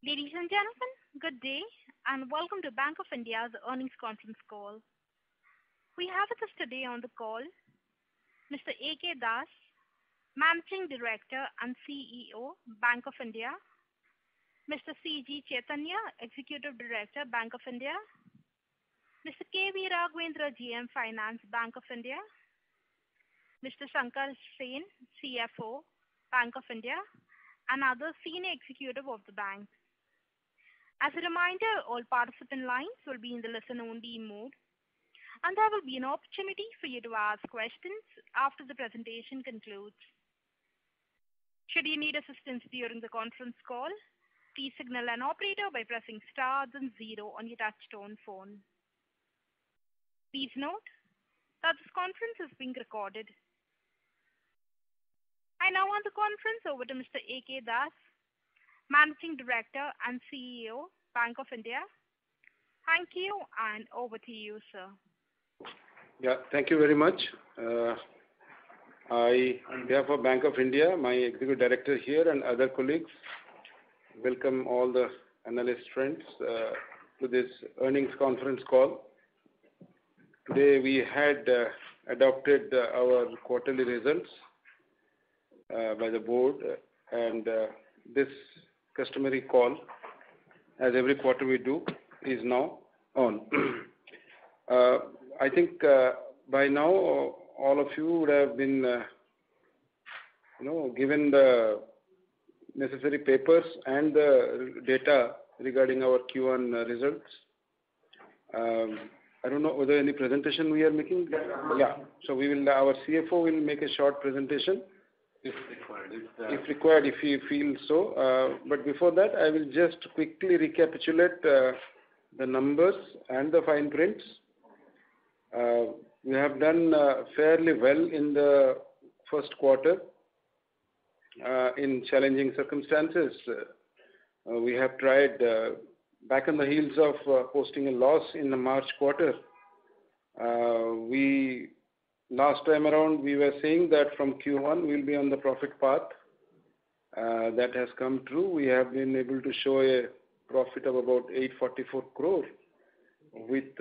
Ladies and gentlemen, good day and welcome to Bank of India's earnings conference call. We have with us today on the call Mr. A.K. Das, Managing Director and CEO, Bank of India, Mr. C.G. Chaitanya, Executive Director, Bank of India, Mr. K.V. Raghavendra, GM Finance, Bank of India, Mr. Shankar Sen, CFO, Bank of India, and other senior executive of the bank. As a reminder, all participant lines will be in the listen-only mode, and there will be an opportunity for you to ask questions after the presentation concludes. Should you need assistance during the conference call, please signal an operator by pressing star then 0 on your touch-tone phone. Please note that this conference is being recorded. I now hand the conference over to Mr. A.K. Das, Managing Director and CEO, Bank of India. Thank you, and over to you, sir. Yeah, thank you very much. On behalf of Bank of India, my Executive Director here and other colleagues, welcome all the analyst friends to this earnings conference call. Today we had adopted our quarterly results by the board, and this customary call, as every quarter we do, is now on. I think by now all of you would have been given the necessary papers and the data regarding our Q1 results. I don't know whether any presentation we are making. Yeah. So our CFO will make a short presentation. If required, if he feels so. But before that, I will just quickly recapitulate the numbers and the fine prints. We have done fairly well in the first quarter in challenging circumstances. We have tried back on the heels of posting a loss in the March quarter. Last time around, we were saying that from Q1 we'll be on the profit path. That has come true. We have been able to show a profit of about 844 crore with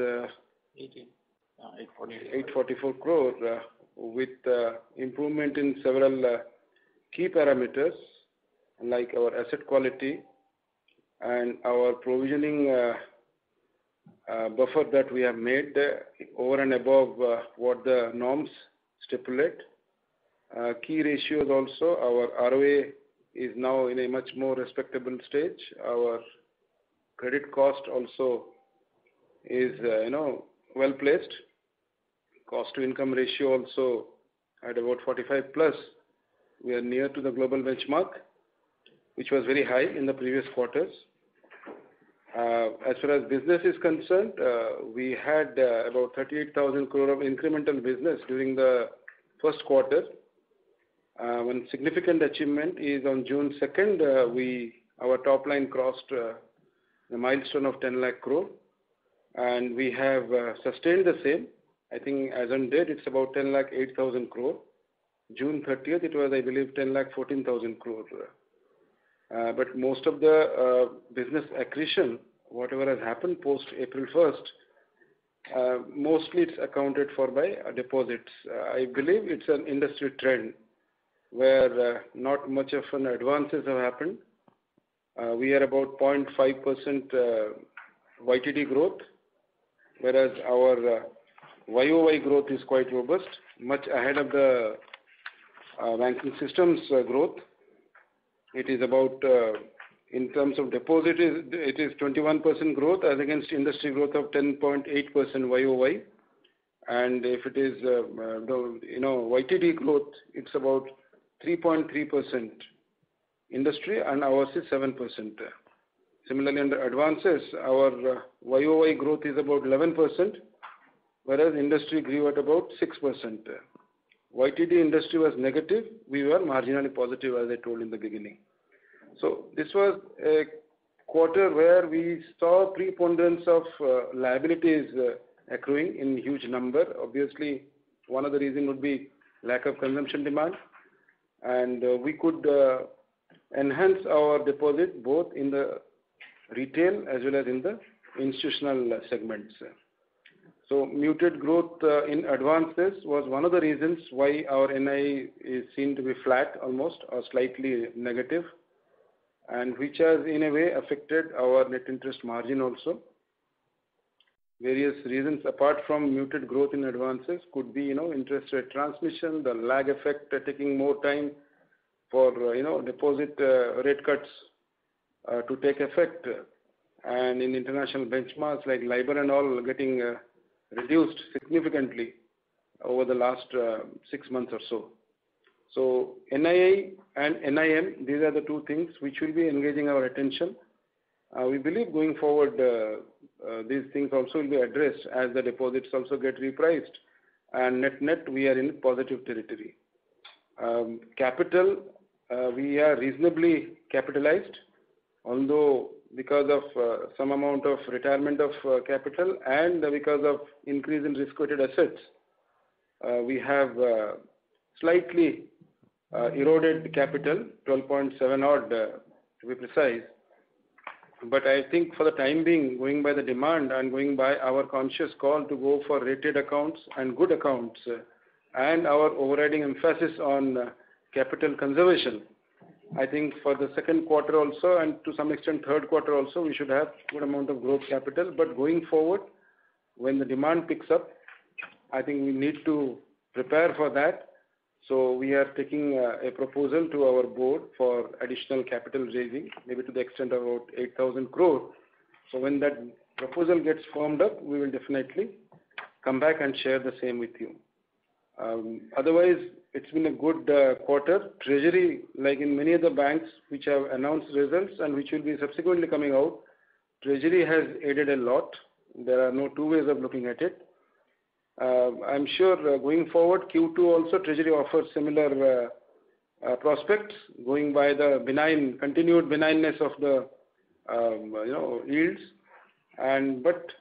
844 crore with improvement in several key parameters like our asset quality and our provisioning buffer that we have made over and above what the norms stipulate. Key ratios also, our ROA is now in a much more respectable stage. Our credit cost also is well placed. Cost to income ratio also at about 45 plus. We are near to the global benchmark, which was very high in the previous quarters. As far as business is concerned, we had about 38,000 crore of incremental business during the first quarter. One significant achievement is on June 2nd, our top line crossed the milestone of 10 lakh crore, and we have sustained the same. I think as on date, it's about 10 lakh 8,000 crore. June 30th, it was, I believe, 10 lakh 14,000 crore. But most of the business accretion, whatever has happened post April 1st, mostly it's accounted for by deposits. I believe it's an industry trend where not much of an advances have happened. We are about 0.5% YTD growth, whereas our YOY growth is quite robust, much ahead of the banking system's growth. It is about, in terms of deposit, it is 21% growth as against industry growth of 10.8% YOY. And if it is, YTD growth, it's about 3.3% industry and ours is 7%. Similarly, under advances, our YOY growth is about 11%, whereas industry grew at about 6%. YTD industry was negative. We were marginally positive, as I told in the beginning. So this was a quarter where we saw preponderance of liabilities accruing in huge number. Obviously, one of the reasons would be lack of consumption demand, and we could enhance our deposit both in the retail as well as in the institutional segments. So muted growth in advances was one of the reasons why our NII is seen to be flat almost or slightly negative, and which has in a way affected our net interest margin also. Various reasons apart from muted growth in advances could be, interest rate transmission, the lag effect taking more time for, deposit rate cuts to take effect, and in international benchmarks like LIBOR and all getting reduced significantly over the last 6 months or so. So NII and NIM, these are the two things which will be engaging our attention. We believe going forward, these things also will be addressed as the deposits also get repriced, and net we are in positive territory. Capital, we are reasonably capitalized, although because of some amount of retirement of capital and because of increase in risk-weighted assets, we have slightly eroded capital, 12.7 odd to be precise. But I think for the time being, going by the demand and going by our conscious call to go for rated accounts and good accounts, and our overriding emphasis on capital conservation, I think for the second quarter also and to some extent third quarter also, we should have good amount of growth capital. But going forward, when the demand picks up, I think we need to prepare for that. So we are taking a proposal to our board for additional capital raising, maybe to the extent of about 8,000 crore. So when that proposal gets formed up, we will definitely come back and share the same with you. Otherwise, it's been a good quarter. Treasury, like in many other banks which have announced results and which will be subsequently coming out, Treasury has aided a lot. There are no two ways of looking at it. I'm sure going forward, Q2 also Treasury offers similar prospects, going by the continued benignness of the yields. But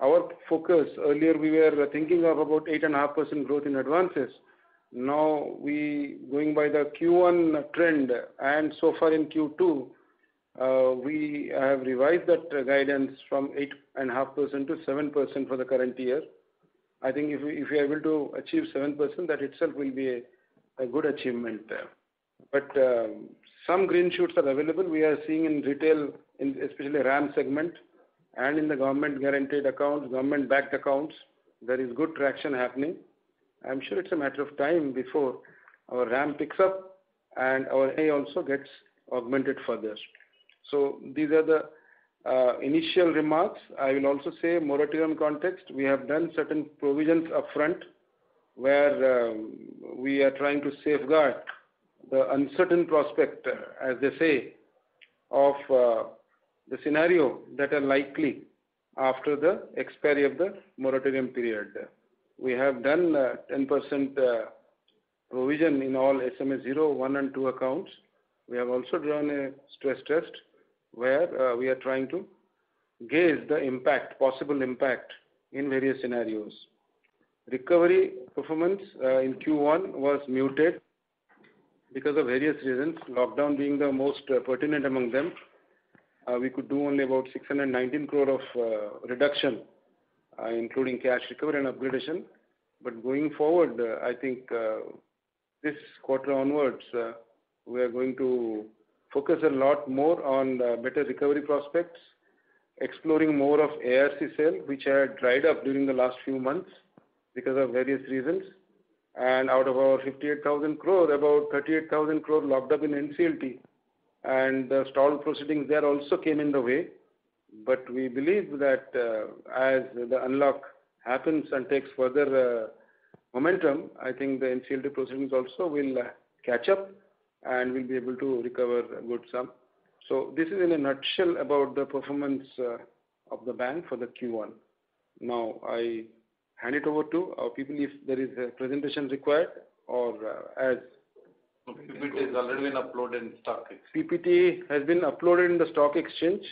our focus earlier, we were thinking of about 8.5% growth in advances. Now we going by the Q1 trend, and so far in Q2, we have revised that guidance from 8.5% to 7% for the current year. I think if we are able to achieve 7%, that itself will be a good achievement. But some green shoots are available. We are seeing in retail, especially RAM segment, and in the government guaranteed accounts, government backed accounts, there is good traction happening. I'm sure it's a matter of time before our RAM picks up and our A also gets augmented further. So these are the initial remarks. I will also say moratorium context. We have done certain provisions upfront where we are trying to safeguard the uncertain prospect, as they say, of the scenario that are likely after the expiry of the moratorium period. We have done 10% provision in all SMA 0, 1 and 2 accounts. We have also drawn a stress test where we are trying to gauge the impact, possible impact in various scenarios. Recovery performance in Q1 was muted because of various reasons, lockdown being the most pertinent among them. We could do only about 619 crore of reduction, including cash recovery and upgradation. But going forward, I think this quarter onwards, we are going to focus a lot more on better recovery prospects, exploring more of ARC sale, which had dried up during the last few months because of various reasons. And out of our 58,000 crore, about 38,000 crore locked up in NCLT. And the stalled proceedings there also came in the way. But we believe that as the unlock happens and takes further momentum, I think the NCLT proceedings also will catch up and we'll be able to recover a good sum. So this is in a nutshell about the performance of the bank for the Q1. Now I hand it over to our people if there is a presentation required, or as PPT has already been uploaded in stock exchange. PPT has been uploaded in the stock exchange.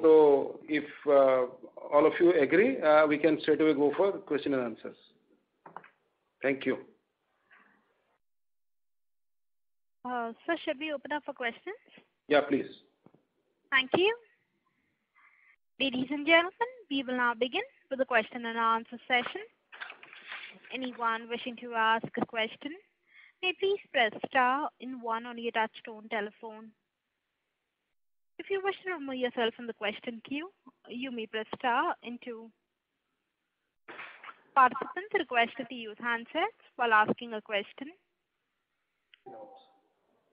So if all of you agree, we can straight away go for question and answers. Thank you. Sir, should we open up for questions? Yeah, please. Thank you. Ladies and gentlemen, we will now begin with the question and answer session. Anyone wishing to ask a question may please press star and one on your touchtone telephone. If you wish to remove yourself from the question queue, you may press star and two. Participants are requested to use handsets while asking a question.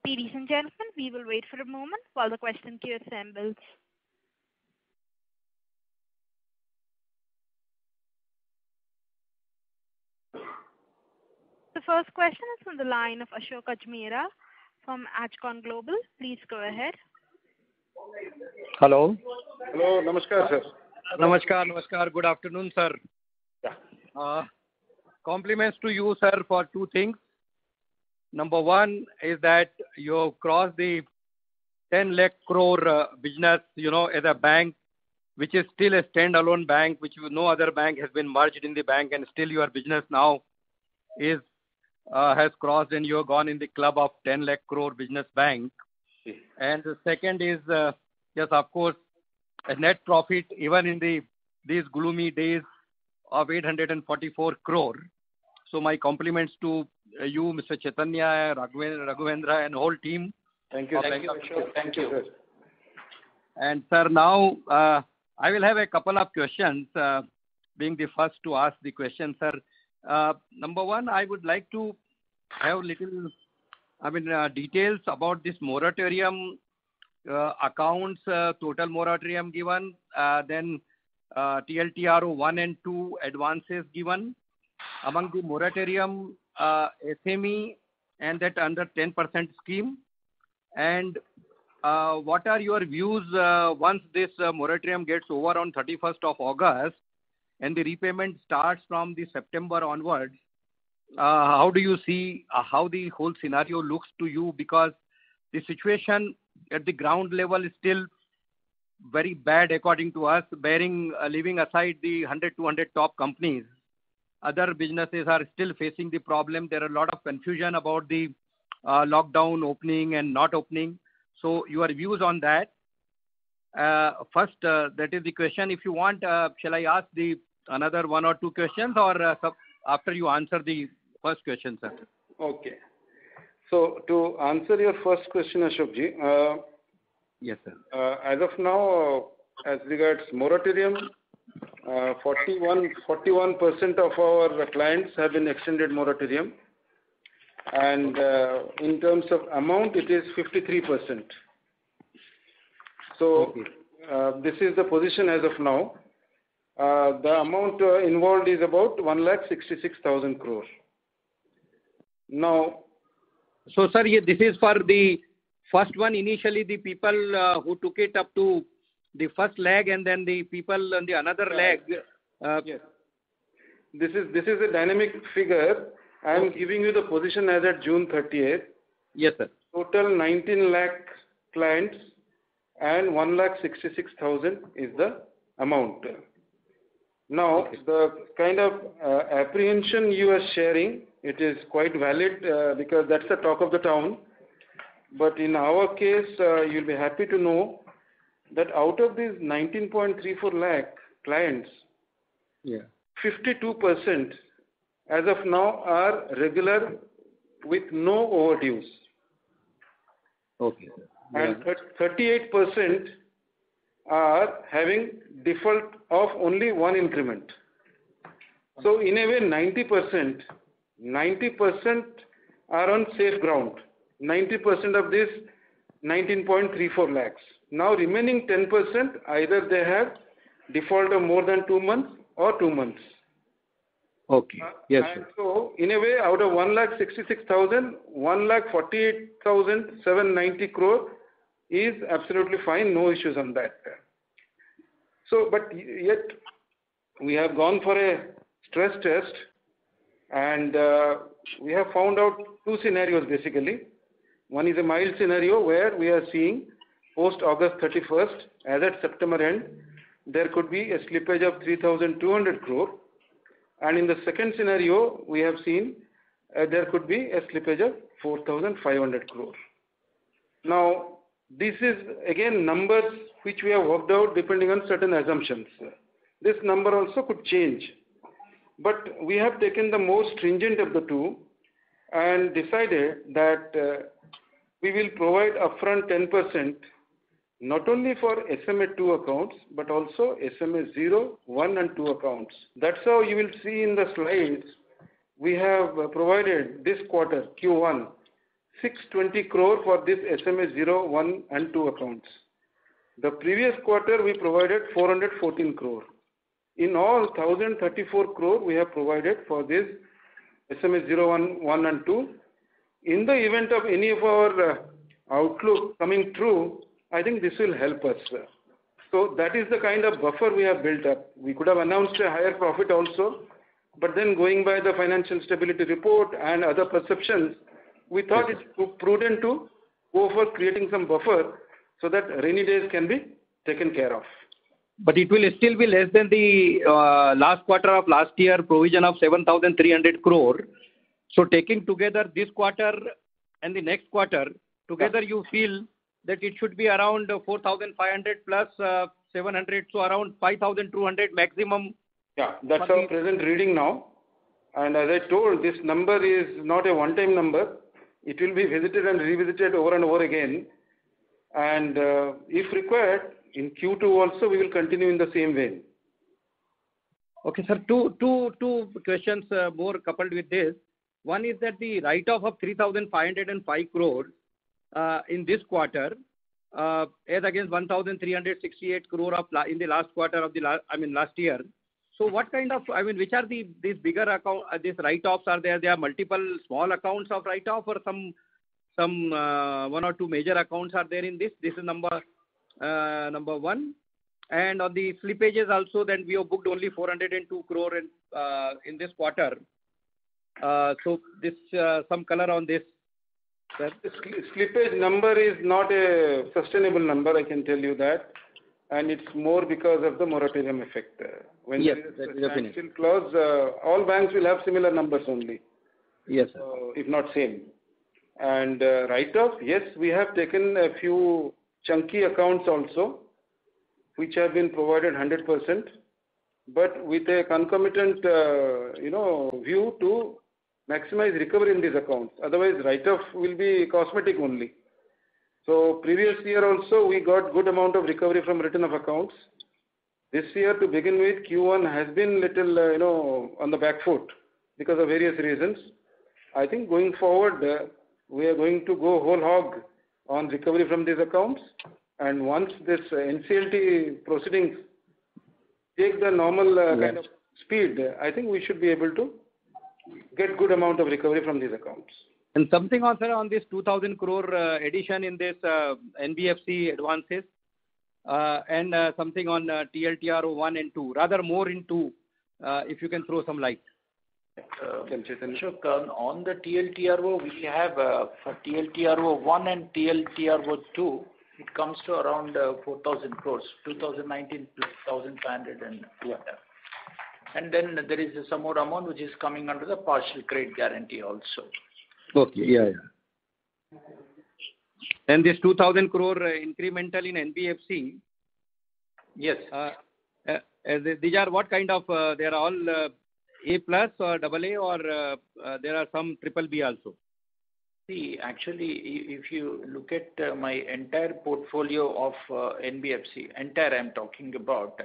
Ladies and gentlemen, we will wait for a moment while the question queue assembles. The first question is from the line of Ashok Ajmera from Ajcon Global. Please go ahead. Hello. Hello, namaskar, sir. Namaskar. Good afternoon, sir. Yeah. Compliments to you, sir, for two things. Number one is that you crossed the 10 lakh crore business, as a bank, which is still a standalone bank, which no other bank has been merged in the bank, and still your business now has crossed and you have gone in the club of 10 lakh crore business bank. Yes. And the second is, yes, of course, a net profit even in these gloomy days of 844 crore. So my compliments to you, Mr. Chaitanya, Raghavendra, and whole team. Thank you. Thank you. Sir. And sir, now I will have a couple of questions, being the first to ask the question, sir. Number one, I would like to have little, details about this moratorium accounts, total moratorium given, then TLTRO 1 and 2 advances given. Among the moratorium, SME and that under 10% scheme. And what are your views once this moratorium gets over on 31st of August and the repayment starts from the September onwards? How do you see how the whole scenario looks to you? Because the situation at the ground level is still very bad according to us, leaving aside the 100, 200 top companies. Other businesses are still facing the problem. There are a lot of confusion about the lockdown opening and not opening. So your views on that. First, that is the question. If you want, shall I ask another one or two questions, or after you answer the first question, sir? Okay. So to answer your first question, Ashokji, yes, sir. As of now, as regards moratorium, 41% of our clients have been extended moratorium, and in terms of amount, it is 53%. So this is the position as of now. The amount involved is about 1,66,000 crore. Now, so sir, this is for the first one. Initially, the people who took it up to the first leg, and then the people on the another leg. Yes. This is a dynamic figure. I am giving you the position as at June 30th. Yes, sir. Total 19 lakh clients and 1,66,000 is the amount. Now, the kind of apprehension you are sharing, it is quite valid because that's the talk of the town. But in our case, you'll be happy to know that out of these 19.34 lakh clients, 52% as of now are regular with no overdues. Okay. And 38% are having default of only one increment. So in a way, 90% are on safe ground. 90% of this 19.34 lakhs. Now remaining 10%, either they have default of more than 2 months or 2 months. Okay. Yes, sir. So in a way, out of 1,66,000, 1,48,790 crore is absolutely fine, no issues on that. So, but yet we have gone for a stress test, and we have found out two scenarios basically. One is a mild scenario where we are seeing post August 31st, as at September end, there could be a slippage of 3,200 crore. And in the second scenario, we have seen there could be a slippage of 4,500 crore. Now, this is again numbers which we have worked out depending on certain assumptions. This number also could change. But we have taken the most stringent of the two and decided that we will provide upfront 10% not only for SMA2 accounts, but also SMA0, 1 and 2 accounts. That's how you will see in the slides, we have provided this quarter, Q1, 620 crore for this SMA0, 1 and 2 accounts. The previous quarter, we provided 414 crore. In all, 1,034 crore we have provided for this SMA0, 1 and 2. In the event of any of our outlook coming true, I think this will help us. So that is the kind of buffer we have built up. We could have announced a higher profit also, but then going by the financial stability report and other perceptions, we thought it's prudent to go for creating some buffer so that rainy days can be taken care of. But it will still be less than the last quarter of last year provision of 7,300 crore. So taking together this quarter and the next quarter, together you feel that it should be around 4,500 plus 700, so around 5,200 maximum. Yeah, that's our present reading now. And as I told, this number is not a one-time number. It will be visited and revisited over and over again. And if required, in Q2 also, we will continue in the same way. Okay, sir. Two questions more coupled with this. One is that the write-off of 3,505 crore in this quarter, as against 1,368 crore of in the last quarter of the last year. So what kind of, which are these bigger account, these write-offs are there? There are multiple small accounts of write-off, or some one or two major accounts are there in this? This is number one. And on the slippages also, then we have booked only 402 crore in this quarter. So this some color on this, sir. The slippage number is not a sustainable number, I can tell you that. And it's more because of the moratorium effect. When yes, there is a standstill clause, all banks will have similar numbers only. Yes, sir. If not same. And write-off, yes, we have taken a few chunky accounts also, which have been provided 100%, but with a concomitant, view to maximize recovery in these accounts. Otherwise, write-off will be cosmetic only. So previous year also, we got good amount of recovery from written-off accounts. This year, to begin with, Q1 has been little, on the back foot because of various reasons. I think going forward, we are going to go whole hog on recovery from these accounts. And once this NCLT proceedings take the normal kind of speed, I think we should be able to get good amount of recovery from these accounts. And something also on this 2,000 crore addition in this NBFC advances, and something on TLTRO 1 and 2, rather more in 2, if you can throw some light. Ashok, on the TLTRO, we have for TLTRO 1 and TLTRO 2, it comes to around 4,000 crores, 2019 plus 1,500 and and then there is some more amount which is coming under the partial credit guarantee also. Okay, yeah. And this 2,000 crore incremental in NBFC. Yes. These are what kind of? They are all A plus or AA, or there are some BBB also. See, actually, if you look at my entire portfolio of NBFC, entire I'm talking about,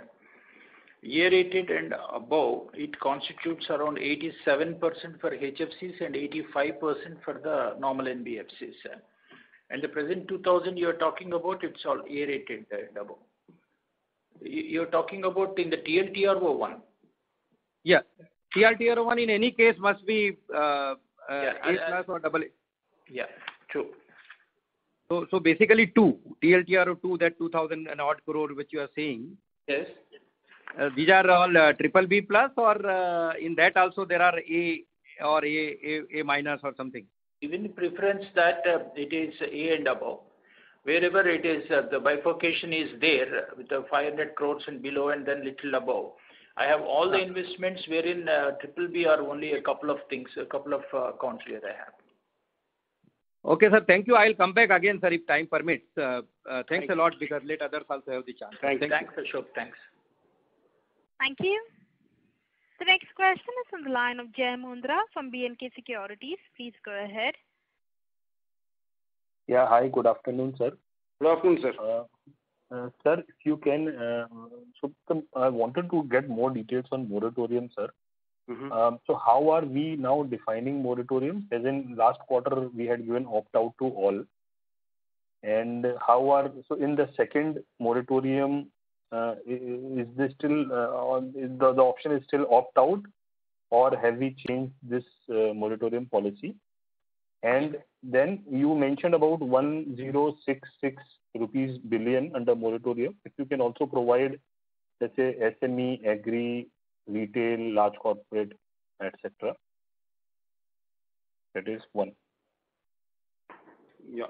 A rated and above, it constitutes around 87% for HFCs and 85% for the normal NBFCs. And the present 2,000 you are talking about, it's all A rated and above. You're talking about in the TLTRO 1. Yeah, TLTRO 1 in any case must be A plus or AA. Yeah, true. So basically 2, TLTRO 2, that 2,000 and odd crore which you are saying. Yes. These are all BBB plus, or in that also there are A or A minus or something? Even preference that it is A and above. Wherever it is, the bifurcation is there with the 500 crores and below and then little above. I have all the investments wherein BBB are only a couple of things, a couple of accounts where I have. Okay, sir. Thank you. I'll come back again, sir, if time permits. Thanks a lot, because let others also have the chance. Thanks, Ashok. Thanks. Thank you. The next question is on the line of Jay Mundra from B&K Securities. Please go ahead. Yeah. Hi, good afternoon, sir. Good afternoon, sir. Sir, if you can, I wanted to get more details on moratorium, sir. So how are we now defining moratorium? As in last quarter, we had given opt-out to all. And so in the second moratorium, is this still, the option is still opt-out, or have we changed this moratorium policy? And then you mentioned about 1066 rupees billion under moratorium. If you can also provide, let's say, SME, agri, retail, large corporate, etc. That is one. Yeah.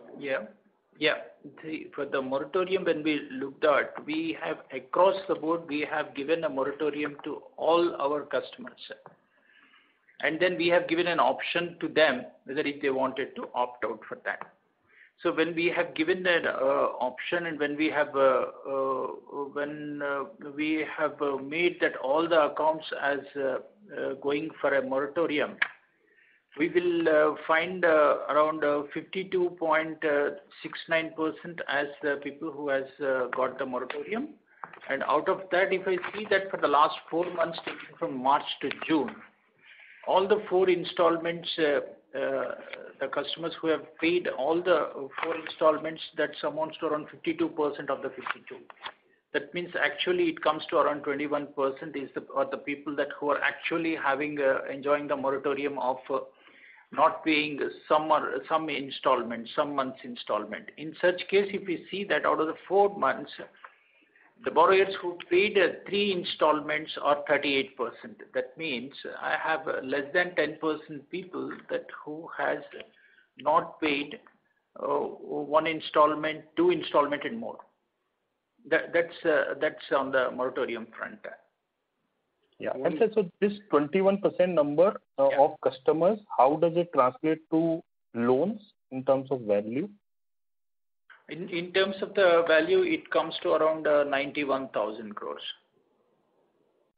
For the moratorium, when we looked at, we have across the board, we have given a moratorium to all our customers. And then we have given an option to them whether if they wanted to opt out for that. So when we have given that option, and when we have made that all the accounts as going for a moratorium, we will find around 52.69% as the people who has got the moratorium. And out of that, if I see that for the last 4 months, taken from March to June, all the 4 installments, the customers who have paid all the 4 installments, that amounts to around 52% of the 52. That means actually it comes to around 21% are the people that who are actually enjoying the moratorium of not paying some installment, some month's installment. In such case, if we see that out of the 4 months, the borrowers who paid 3 installments are 38%. That means I have less than 10% people who has not paid 1 installment, 2 installment and more. That's on the moratorium front. Yeah. And so this 21% number of customers, how does it translate to loans in terms of value? In terms of the value, it comes to around 91,000 crores.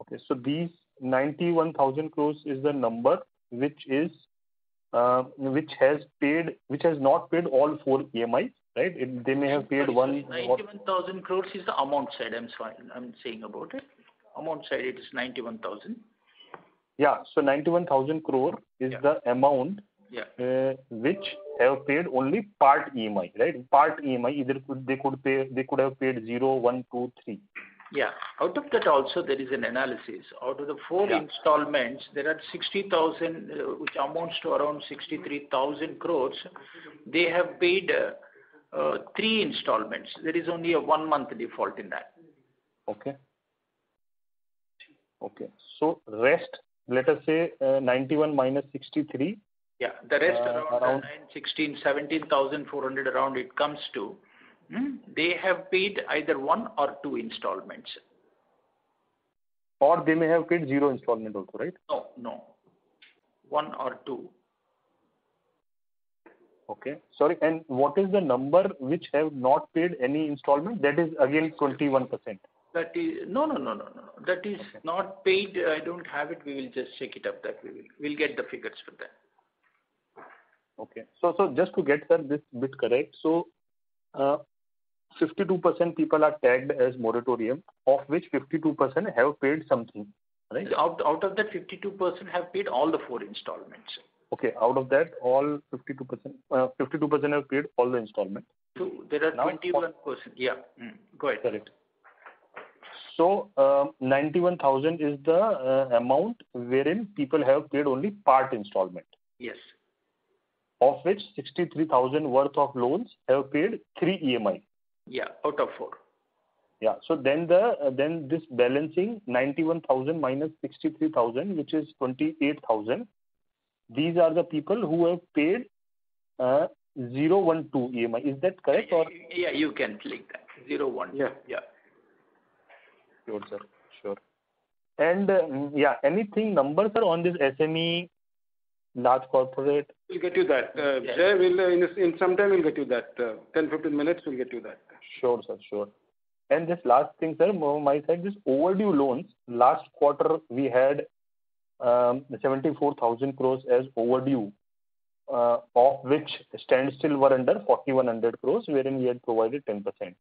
Okay, so these 91,000 crores is the number which has not paid all 4 EMIs, right? They may have paid one. 91,000 crores is the amount side. I'm saying about it. Amount side, it is 91,000. Yeah, so 91,000 crore is the amount which have paid only part EMI, right? Part EMI, they could have paid 0, 1, 2, 3. Yeah. Out of that also there is an analysis. Out of the 4 installments, there are 60,000, which amounts to around 63,000 crores. They have paid 3 installments. There is only a 1 month default in that. Okay. So rest, let us say 91 minus 63. Yeah, the rest around 17,400 around it comes to. They have paid either 1 or 2 installments. Or they may have paid 0 installment also, right? No. 1 or 2. Okay. Sorry, and what is the number which have not paid any installment? That is again 21%. That is no. That is not paid. I don't have it. We will just check it up. We'll get the figures for that. Okay. So just to get this bit correct, so 52% people are tagged as moratorium, of which 52% have paid something, right? Out of that, 52% have paid all the 4 installments. Okay. Out of that, all 52% have paid all the installments. So there are 21%. Yeah. Go ahead. Correct. So 91,000 is the amount wherein people have paid only part installment. Yes. Of which 63,000 worth of loans have paid 3 EMI. Yeah, out of 4. Yeah. So then this balancing 91,000 minus 63,000, which is 28,000. These are the people who have paid 0, 1, 2 EMI. Is that correct? Or yeah, you can click that 0, 1. Yeah. Sure, sir. Sure. And anything numbers, sir, on this SME large corporate? We'll get you that. Jay will, in some time, we'll get you that. 10-15 minutes, we'll get you that. Sure, sir, sure. And this last thing, sir, my side, this overdue loans, last quarter we had 74,000 crores as overdue, of which standstill were under 4,100 crores, wherein we had provided 10%.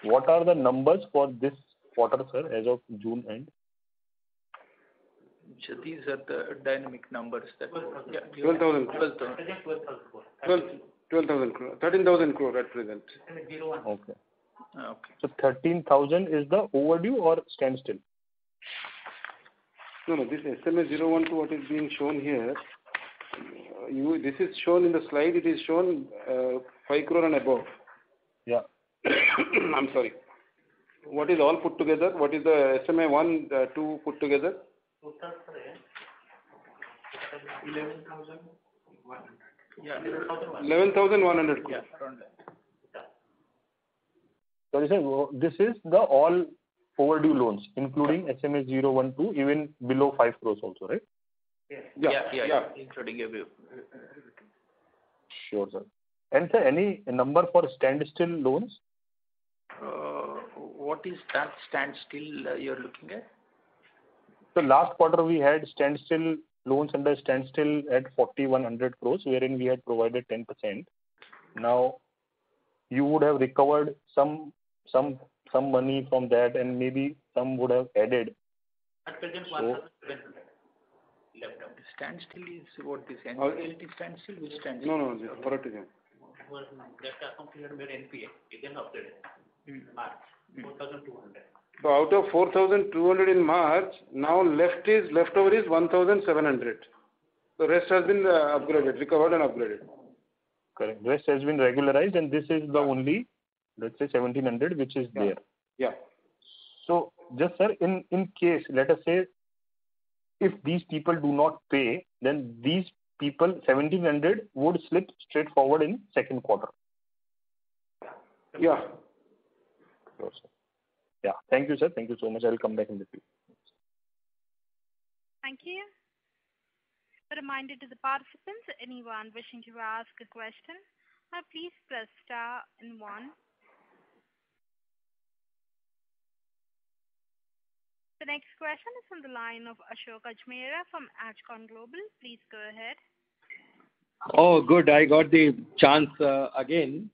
What are the numbers for this quarter, sir, as of June end? So these are the dynamic numbers that 12,000 crore. 12,000 crore. 13,000 crore at present. Okay. Okay. So 13,000 is the overdue or standstill? No, this SMA 012, what is being shown here, this is shown in the slide, it is shown 5 crore and above. Yeah. I'm sorry. What is all put together? What is the SMA 1, 2 put together? 11,100. Yeah. 11,100 crore. Yeah, around that. Sorry, sir, this is the all overdue loans, including SMA 012, even below 5 crores also, right? Yeah. Including everything. Sure, sir. And sir, any number for standstill loans? What is that standstill you're looking at? So last quarter we had standstill loans under standstill at 4,100 crores, wherein we had provided 10%. Now, you would have recovered some money from that, and maybe some would have added. At present, 1,700 left out. Standstill is what this NCLT standstill? Which standstill? No, for it again. That account had made NPA, it then updated. March, 4,200. So out of 4,200 in March, now leftover is 1,700. The rest has been upgraded, recovered and upgraded. Correct. The rest has been regularized, and this is the only, let's say, 1,700 which is there. Yeah. So just sir, in case, let us say, if these people do not pay, then these people 1,700 would slip straight forward in second quarter. Yeah. Sure, sir. Yeah. Thank you, sir. Thank you so much. I will come back in the queue. Thank you. A reminder to the participants, anyone wishing to ask a question, please press star and 1. The next question is from the line of Ashok Ajmera from Ajcon Global. Please go ahead. Oh, good. I got the chance again.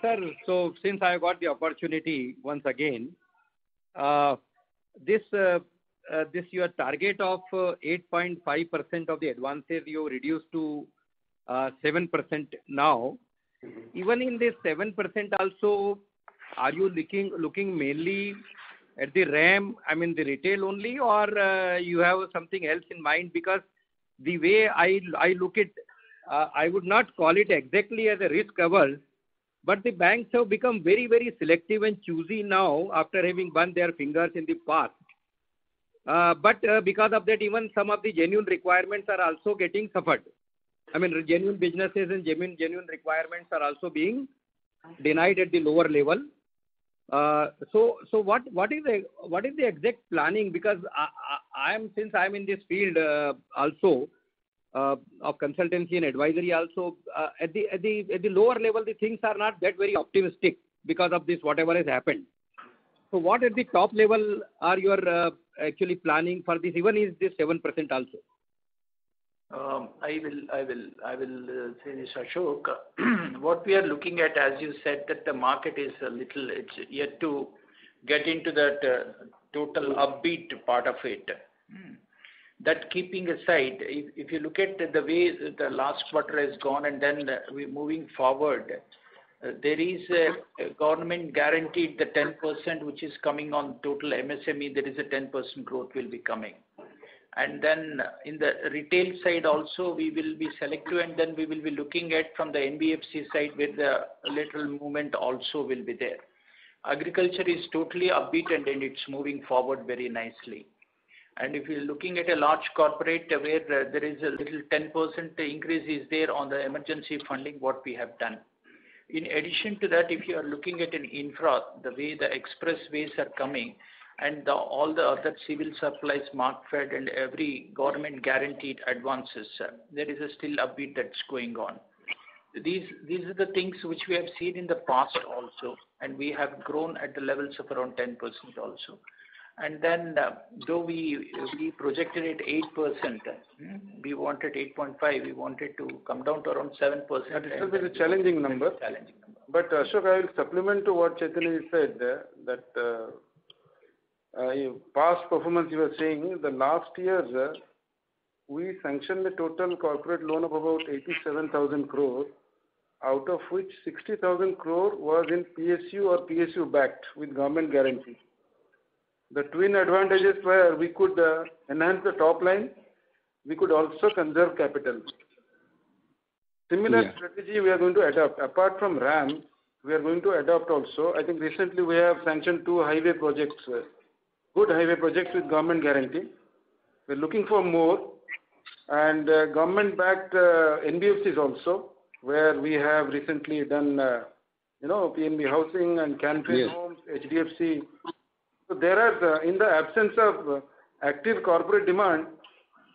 Sir, so since I got the opportunity once again, this your target of 8.5% of the advances you reduced to 7% now. Even in this 7% also, are you looking mainly at the RAM, I mean the retail only, or you have something else in mind? Because the way I look at, I would not call it exactly as a risk averse, but the banks have become very, very selective and choosy now after having burned their fingers in the past. But because of that, even some of the genuine requirements are also getting suffered. I mean, genuine businesses and genuine requirements are also being denied at the lower level. So what is the exact planning? Because since I'm in this field also of consultancy and advisory also, at the lower level the things are not that very optimistic because of this whatever has happened. So what at the top level are you actually planning for this? Even is this 7% also? I will say this, Ashok. What we are looking at, as you said, that the market is it's yet to get into that total upbeat part of it. That keeping aside, if you look at the way the last quarter has gone and then we're moving forward, there is a government guaranteed the 10% which is coming on total MSME, there is a 10% growth will be coming. And then in the retail side also we will be selective, and then we will be looking at from the NBFC side where the lateral movement also will be there. Agriculture is totally upbeat and it's moving forward very nicely. And if you're looking at a large corporate where there is a little 10% increase is there on the emergency funding, what we have done. In addition to that, if you are looking at an infra, the way the expressways are coming, and all the other civil supplies, Markfed, and every government guaranteed advances, there is still a bit that's going on. These are the things which we have seen in the past also, and we have grown at the levels of around 10% also. And then, though we projected it 8%, we wanted 8.5, we wanted to come down to around 7%. That itself is a challenging number. But Ashok, I will supplement to what Chaitanya said, that past performance you were saying, the last year, we sanctioned a total corporate loan of about 87,000 crore, out of which 60,000 crore was in PSU or PSU backed with government guarantee. The twin advantages were we could enhance the top line, we could also conserve capital. Similar strategy we are going to adopt. Apart from RAM, we are going to adopt also. I think recently we have sanctioned 2 highway projects, good highway projects with government guarantee. We are looking for more, and government-backed NBFCs also, where we have recently done, PNB Housing and Canfin Homes, HDFC. So there are, in the absence of active corporate demand,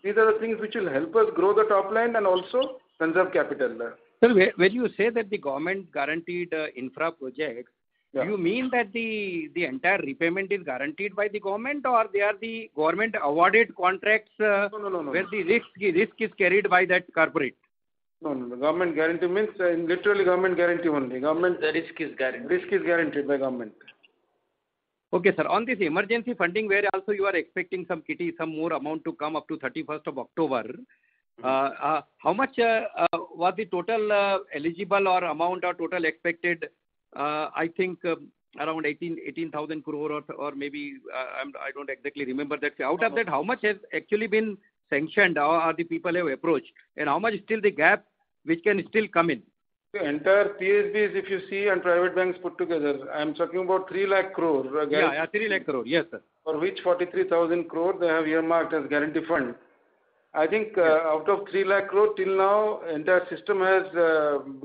these are the things which will help us grow the top line and also conserve capital. Sir, when you say that the government guaranteed infra projects, do you mean that the entire repayment is guaranteed by the government, or they are the government awarded contracts No. where the risk is carried by that corporate? No. Government guarantee means literally government guarantee only. The risk is guaranteed. Risk is guaranteed by government. Okay, sir. On this emergency funding, where also you are expecting some more amount to come up to 31st of October, how much was the total eligible or amount or total expected? I think around 18,000 crore or maybe I don't exactly remember that. Out of that, how much has actually been sanctioned or the people have approached, and how much is still the gap which can still come in? The entire PSBs, if you see, and private banks put together, I am talking about 3 lakh crore. 3 lakh crore, yes, sir. For which 43,000 crore they have earmarked as guarantee fund. I think out of 3 lakh crore till now, entire system has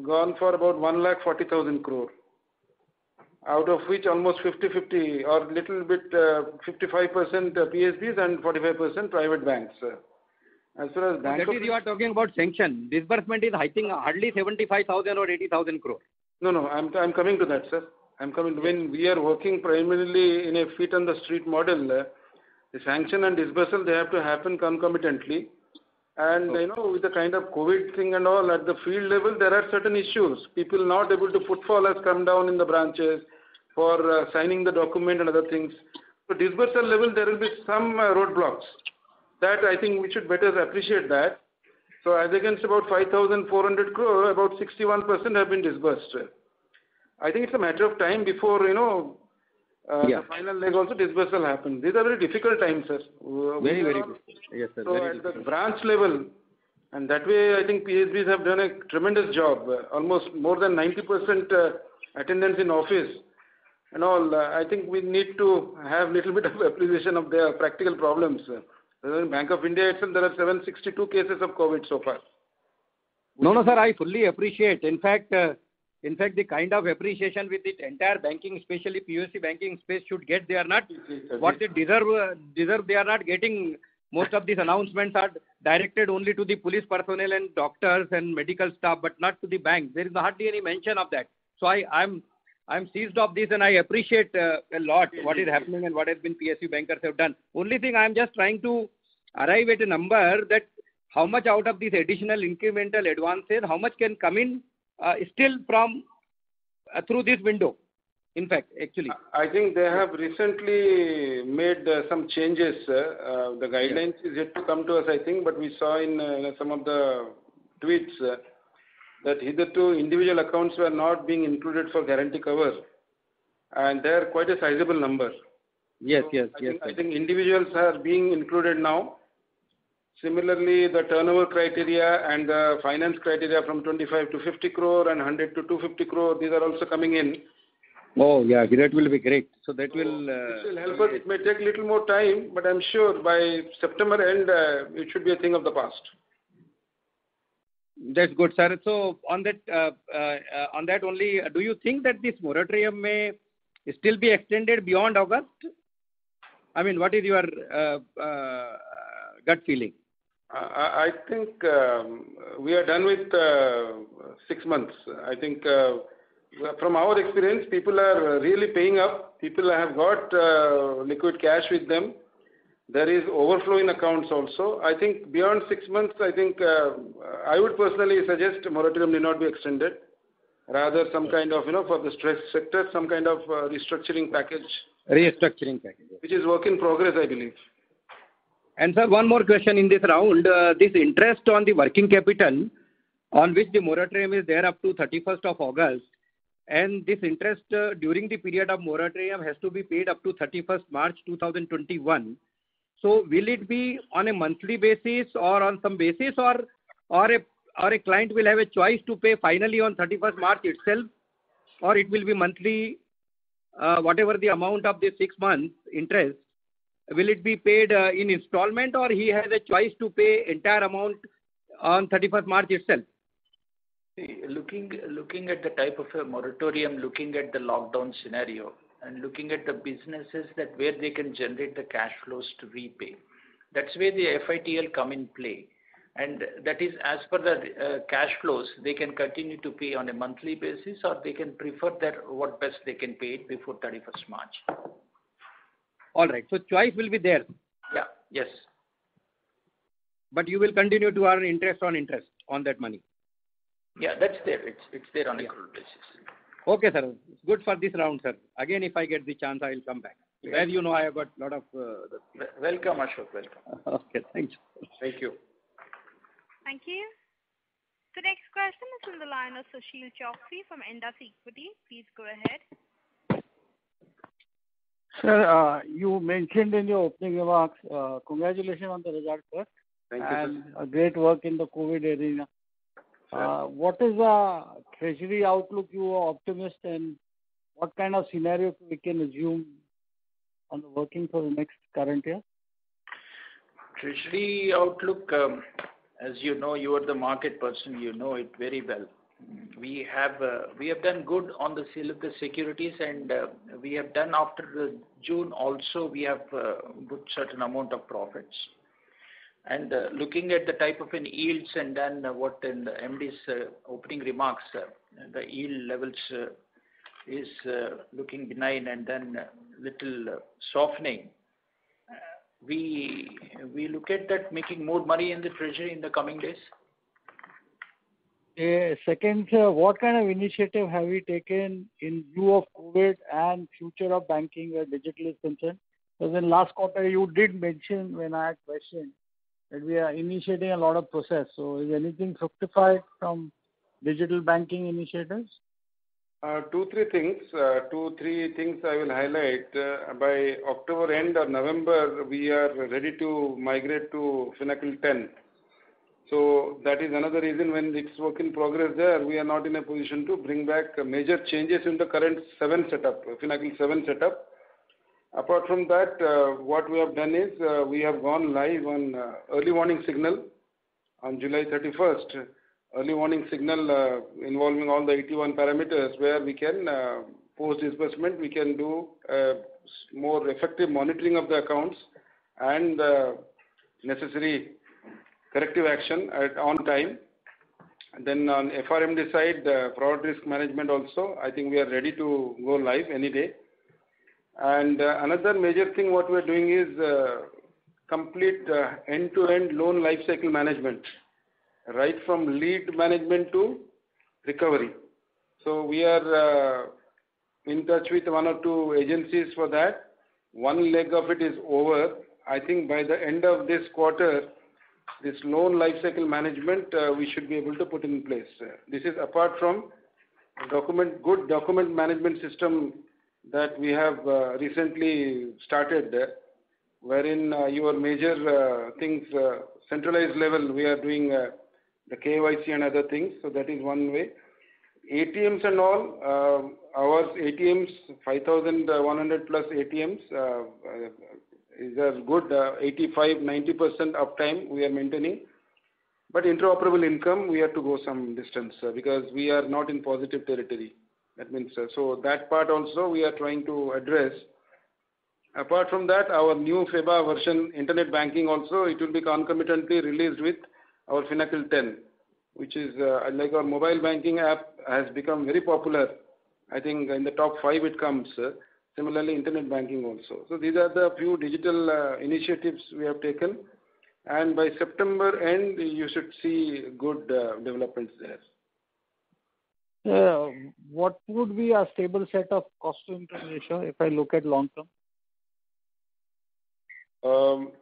gone for about 1,40,000 crore. Out of which almost 50-50 or little bit 55% PSBs and 45% private banks. As far as that is, you are talking about sanction. Disbursement is, I think, hardly 75,000 or 80,000 crore. No. I'm coming to that, sir. When we are working primarily in a feet on the street model, the sanction and disbursal, they have to happen concomitantly. And, with the kind of COVID thing and all, at the field level, there are certain issues. People not able to footfall has come down in the branches for signing the document and other things. So disbursal level, there will be some roadblocks. That I think we should better appreciate that. So as against about 5,400 crore, about 61% have been disbursed. I think it's a matter of time before, the final leg also disbursal happens. These are very difficult times, sir. Very good. Yes, sir. So at the branch level, and that way I think PSBs have done a tremendous job. Almost more than 90% attendance in office and all. I think we need to have little bit of appreciation of their practical problems. In Bank of India itself, there are 762 cases of COVID so far. No, sir, I fully appreciate. In fact, the kind of appreciation with the entire banking, especially POSP banking space should get, they are not what they deserve. They are not getting. Most of these announcements are directed only to the police personnel and doctors and medical staff, but not to the banks. There is hardly any mention of that. So I'm seized of this, and I appreciate a lot what is happening and what has been PSU bankers have done. Only thing I'm just trying to arrive at a number that how much out of these additional incremental advances, how much can come in still from through this window. In fact, actually, I think they have recently made some changes. The guidelines is yet to come to us, I think, but we saw in some of the tweets that hitherto individual accounts were not being included for guarantee cover, and they are quite a sizable number. Yes. I think individuals are being included now. Similarly, the turnover criteria and the finance criteria from 25 to 50 crore and 100 to 250 crore, these are also coming in. Oh, yeah, that will be great. So that will... This will help us. It may take a little more time, but I'm sure by September end, it should be a thing of the past. That's good, sir. So on that only, do you think that this moratorium may still be extended beyond August? I mean, what is your gut feeling? I think we are done with 6 months. I think from our experience, people are really paying up. People have got liquid cash with them. There is overflow in accounts also. I think beyond 6 months, I think I would personally suggest moratorium need not be extended. Rather, some kind of, for the stress sector, some kind of restructuring package. Restructuring package. Which is work in progress, I believe. And sir, one more question in this round. This interest on the working capital on which the moratorium is there up to 31st of August, and this interest during the period of moratorium has to be paid up to 31st March 2021. So will it be on a monthly basis or on some basis, or a client will have a choice to pay finally on 31st March itself, or it will be monthly, whatever the amount of the 6 months interest, will it be paid in installment, or he has a choice to pay entire amount on 31st March itself? Looking at the type of a moratorium, looking at the lockdown scenario, and looking at the businesses that where they can generate the cash flows to repay, that's where the FITL come in play. And that is as per the cash flows, they can continue to pay on a monthly basis, or they can prefer that what best they can pay it before 31st March. All right. So choice will be there. Yeah. Yes. But you will continue to earn interest on that money. Yeah, that's there. It's there on a accrual basis. Okay, sir. It's good for this round, sir. Again, if I get the chance, I will come back. As you know, I have got a lot of... Welcome, Ashok. Welcome. Okay, thank you. Thank you. Thank you. The next question is from the line of Sushil Chokshi from Indus Equity. Please go ahead. Sir, you mentioned in your opening remarks, congratulations on the result first. Thank you, and a great work in the COVID arena. What is the treasury outlook? You are optimist, and what kind of scenario we can assume on the working for the next current year? Treasury outlook, as you know, you are the market person, you know it very well. We have done good on the sale of the securities, and we have done after the June also, we have put certain amount of profits. And looking at the type of yields, and then what in the MD's opening remarks, the yield levels is looking benign, and then little softening. We look at that making more money in the treasury in the coming days. Second, sir, what kind of initiative have we taken in view of COVID and future of banking where digital is concerned? Because in last quarter, you did mention when I had questioned that we are initiating a lot of process. So is anything fructified from digital banking initiatives? Two, three things I will highlight. By October end or November, we are ready to migrate to Finacle 10. So that is another reason when it's work in progress there, we are not in a position to bring back major changes in the current 7 setup, Finacle 7 setup. Apart from that, what we have done is we have gone live on early warning signal on July 31st. Early warning signal involving all the 81 parameters where we can post disbursement, we can do more effective monitoring of the accounts and necessary corrective action on time. And then on FRMD side, fraud risk management also, I think we are ready to go live any day. And another major thing what we are doing is complete end-to-end loan life cycle management, right from lead management to recovery. So we are in touch with 1 or 2 agencies for that. One leg of it is over. I think by the end of this quarter, this loan life cycle management we should be able to put in place. This is apart from good document management system that we have recently started, wherein your major things, centralized level, we are doing the KYC and other things. So that is one way. ATMs and all, our ATMs, 5,100 plus ATMs, is a good 85-90% uptime we are maintaining. But interoperable income, we have to go some distance because we are not in positive territory. That means, so that part also we are trying to address. Apart from that, our new FEBA version, internet banking also, it will be concomitantly released with our Finacle 10, which is like our mobile banking app has become very popular. I think in the top 5 it comes. Similarly, internet banking also. So these are the few digital initiatives we have taken. And by September end, you should see good developments there. What would be a stable set of cost-to-income ratio if I look at long term?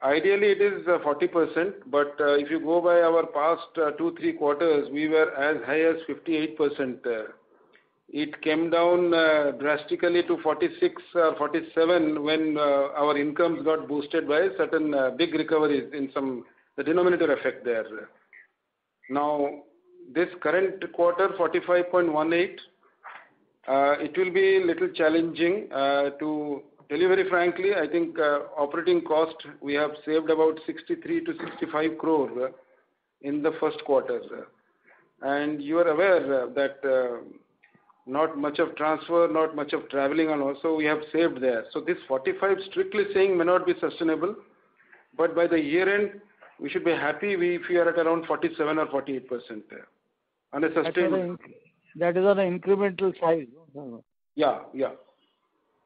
Ideally, it is 40%, but if you go by our past 2-3 quarters, we were as high as 58%. It came down drastically to 46 or 47 when our incomes got boosted by certain big recoveries in the denominator effect there. Now, this current quarter, 45.18, it will be a little challenging to tell you very frankly. I think operating cost, we have saved about 63 to 65 crore in the first quarter. And you are aware that not much of transfer, not much of traveling, and also we have saved there. So this 45 strictly saying may not be sustainable, but by the year end, we should be happy if we are at around 47 or 48% there. On a sustainable. That is on an incremental size. Yeah.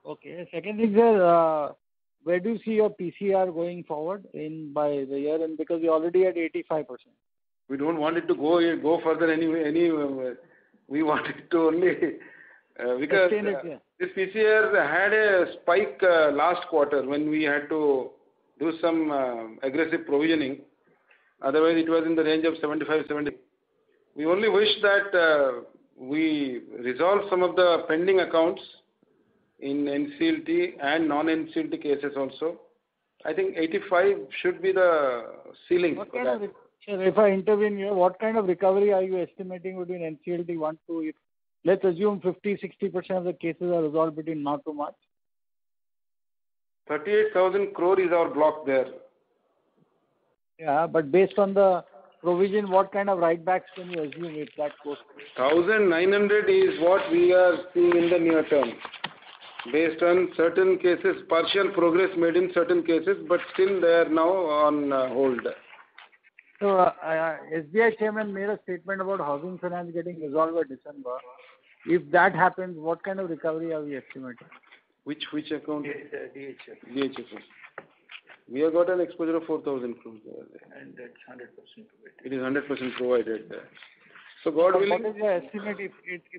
Okay. Second thing, sir, where do you see your PCR going forward by the year end? Because you're already at 85%. We don't want it to go further anyway. We want it to only because this PCR had a spike last quarter when we had to do some aggressive provisioning. Otherwise, it was in the range of 75-70. We only wish that we resolve some of the pending accounts in NCLT and non-NCLT cases also. I think 85 should be the ceiling for that. Sir, if I intervene here, what kind of recovery are you estimating between NCLT 1 to, let's assume 50-60% of the cases are resolved between now to March? 38,000 crore is our block there. Yeah, but based on the provision, what kind of write-backs can you assume if that goes? 1,900 is what we are seeing in the near term. Based on certain cases, partial progress made in certain cases, but still they are now on hold. So, SBI chairman made a statement about housing finance getting resolved by December. If that happens, what kind of recovery are we estimating? Which account? DHF. DHF. We have got an exposure of 4,000 crores there. And that's 100% provided. It is 100% provided there. So God willing. What is your estimate if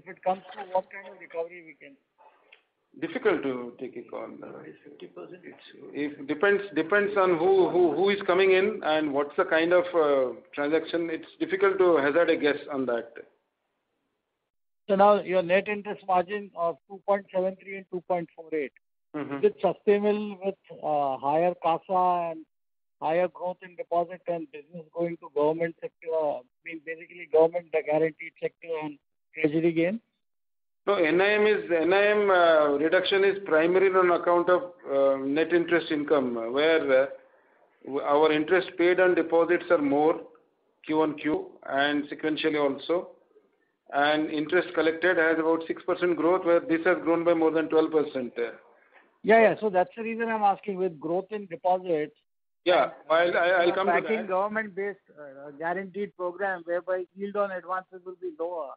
it comes to what kind of recovery we can? Difficult to take a call. 50%. It depends on who is coming in and what's the kind of transaction. It's difficult to hazard a guess on that. So now your net interest margin of 2.73 and 2.48. Is it sustainable with higher CASA and higher growth in deposit and business going to government sector, basically government guaranteed sector and treasury gain? No, NIM reduction is primarily on account of net interest income, where our interest paid on deposits are more Q-on-Q and sequentially also. And interest collected has about 6% growth, where this has grown by more than 12%. Yeah. So that's the reason I'm asking, with growth in deposits. Yeah, I'll come to that. Backing government-based guaranteed program whereby yield on advances will be lower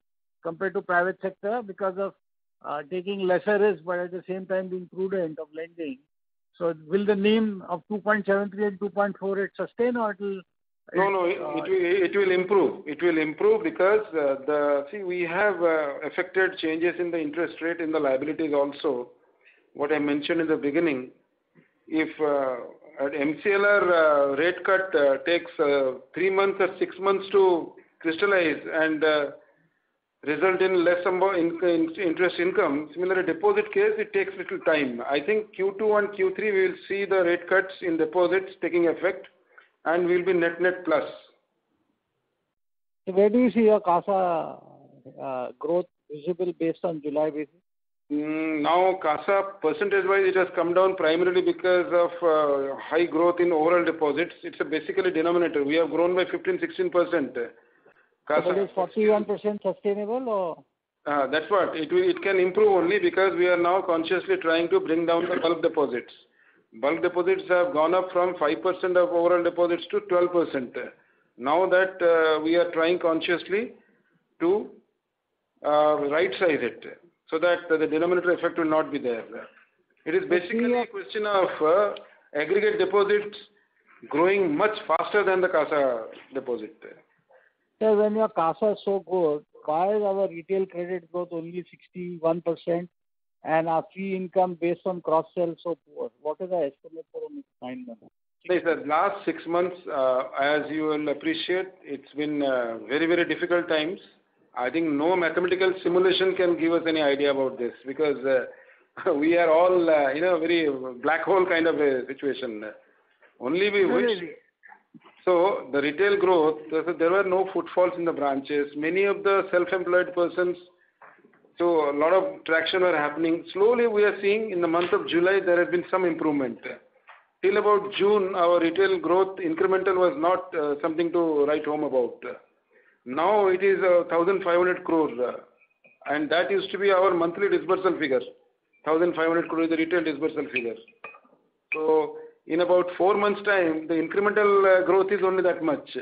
compared to private sector because of taking lesser risk, but at the same time being prudent of lending. So will the NIM of 2.73 and 2.48 sustain, or it will? No, it will improve. It will improve because we have affected changes in the interest rate in the liabilities also. What I mentioned in the beginning, if an MCLR rate cut takes 3 months or 6 months to crystallize and result in less interest income, similar deposit case, it takes little time. I think Q2 and Q3 we will see the rate cuts in deposits taking effect, and we will be net plus. So where do you see your CASA growth visible based on July basis? Now CASA percentage-wise it has come down primarily because of high growth in overall deposits. It's basically denominator. We have grown by 15-16%. So is 41% sustainable, or? That's what. It can improve only because we are now consciously trying to bring down the bulk deposits. bulk deposits have gone up from 5% of overall deposits to 12%. Now that we are trying consciously to right size it so that the denominator effect will not be there. It is basically a question of aggregate deposits growing much faster than the CASA deposit. So when your CASA is so good, why is our retail credit growth only 61% and our fee income based on cross-sell so poor? What is the estimate for the next 9 months? Yes, the last 6 months, as you will appreciate, it's been very, very difficult times. I think no mathematical simulation can give us any idea about this because we are all in a very black hole kind of a situation. Only we wish. So the retail growth, there were no footfalls in the branches. Many of the self-employed persons, so a lot of traction were happening. Slowly we are seeing in the month of July there has been some improvement. Till about June, our retail growth incremental was not something to write home about. Now it is 1,500 crore and that used to be our monthly disbursal figure. 1,500 crore is the retail disbursal figure. So in about 4 months time, the incremental growth is only that much.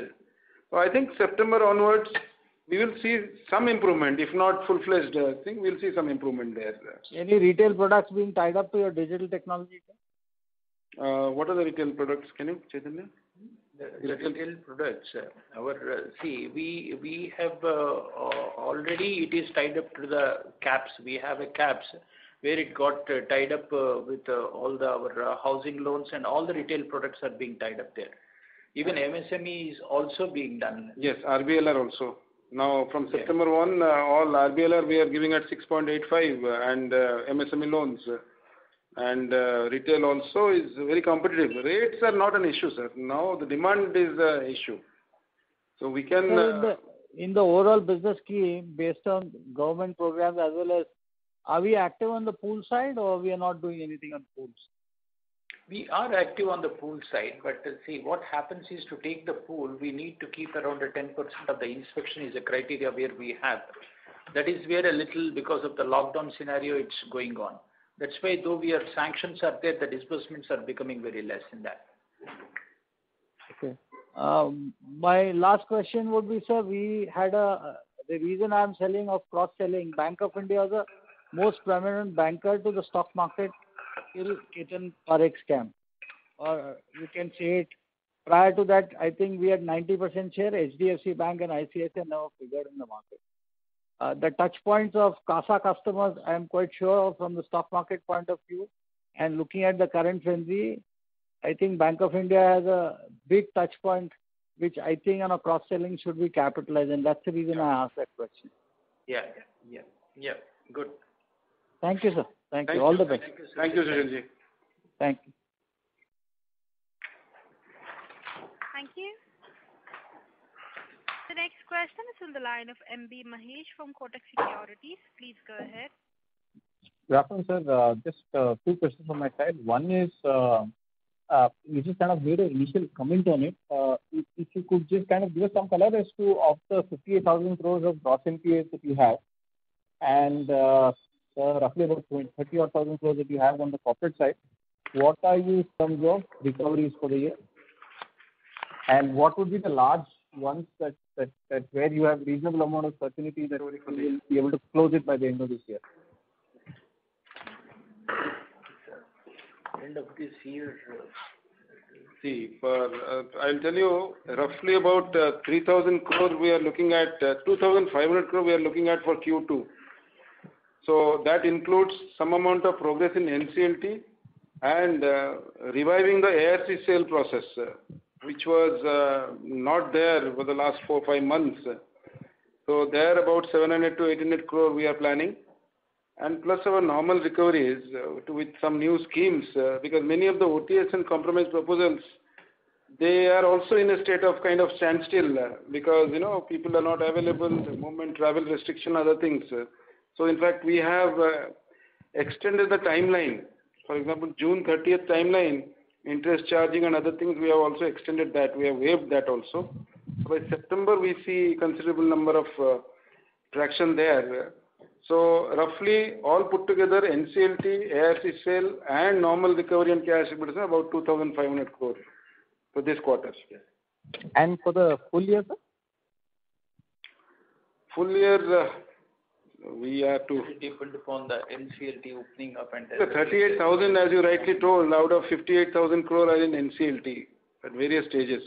So I think September onwards, we will see some improvement, if not full-fledged. I think we'll see some improvement there. Any retail products being tied up to your digital technology? What are the retail products? Can you, Chaitanya? The retail products, we have already, it is tied up to the CAPS. We have a CAPS where it got tied up with all our housing loans and all the retail products are being tied up there. Even MSME is also being done. Yes, RBLR also. Now from September 1, all RBLR we are giving at 6.85 and MSME loans. And retail also is very competitive. Rates are not an issue, sir. Now the demand is the issue. So we can... in the overall business scheme, based on government programs as well as, are we active on the pool side or we are not doing anything on pools? We are active on the pool side, but see what happens is to take the pool, we need to keep around 10% of the inspection is a criteria where we have. That is where a little, because of the lockdown scenario, it's going on. That's why though sanctions are there, the disbursements are becoming very less in that. Okay. My last question would be, sir, we had the reason I'm selling of cross-selling, Bank of India is the most prominent banker to the stock market till Ketan Parekh scam. Or you can say it, prior to that, I think we had 90% share, HDFC Bank and ICICI never figured in the market. The touch points of CASA customers, I am quite sure from the stock market point of view, and looking at the current frenzy, I think Bank of India has a big touch point, which I think on a cross-selling should be capitalized, and that's the reason I asked that question. Yeah, good. Thank you, sir. Thank you. All the best. Thank you, Sachinji. Thank you. Thank you. The next question is on the line of MB Mahesh from Kotak Securities. Please go ahead. Good afternoon, sir. Just 2 questions from my side. One is, you just kind of made an initial comment on it. If you could just kind of give us some color as to of the 58,000 crores of gross NPAs that you have and roughly about 30,000 crores that you have on the corporate side, what are you in terms of recoveries for the year? And what would be the large ones that where you have reasonable amount of certainty that you will be able to close it by the end of this year? End of this year. See, I'll tell you roughly about 3,000 crore we are looking at, 2,500 crore we are looking at for Q2. So that includes some amount of progress in NCLT and reviving the ARC sale process, which was not there for the last 4-5 months. So there about 700 to 800 crore we are planning, and plus our normal recoveries with some new schemes, because many of the OTS and compromise proposals, they are also in a state of kind of standstill because people are not available, movement, travel restriction, other things. So in fact we have extended the timeline. For example, June 30th timeline, interest charging and other things, we have also extended that. We have waived that also. By September, we see considerable number of traction there. So roughly all put together, NCLT, ARC sale and normal recovery and cash liquidation about 2,500 crore for this quarter. And for the full year, sir? Full year, we have to... It depends upon the NCLT opening up and... The 38,000, as you rightly told, out of 58,000 crore are in NCLT at various stages.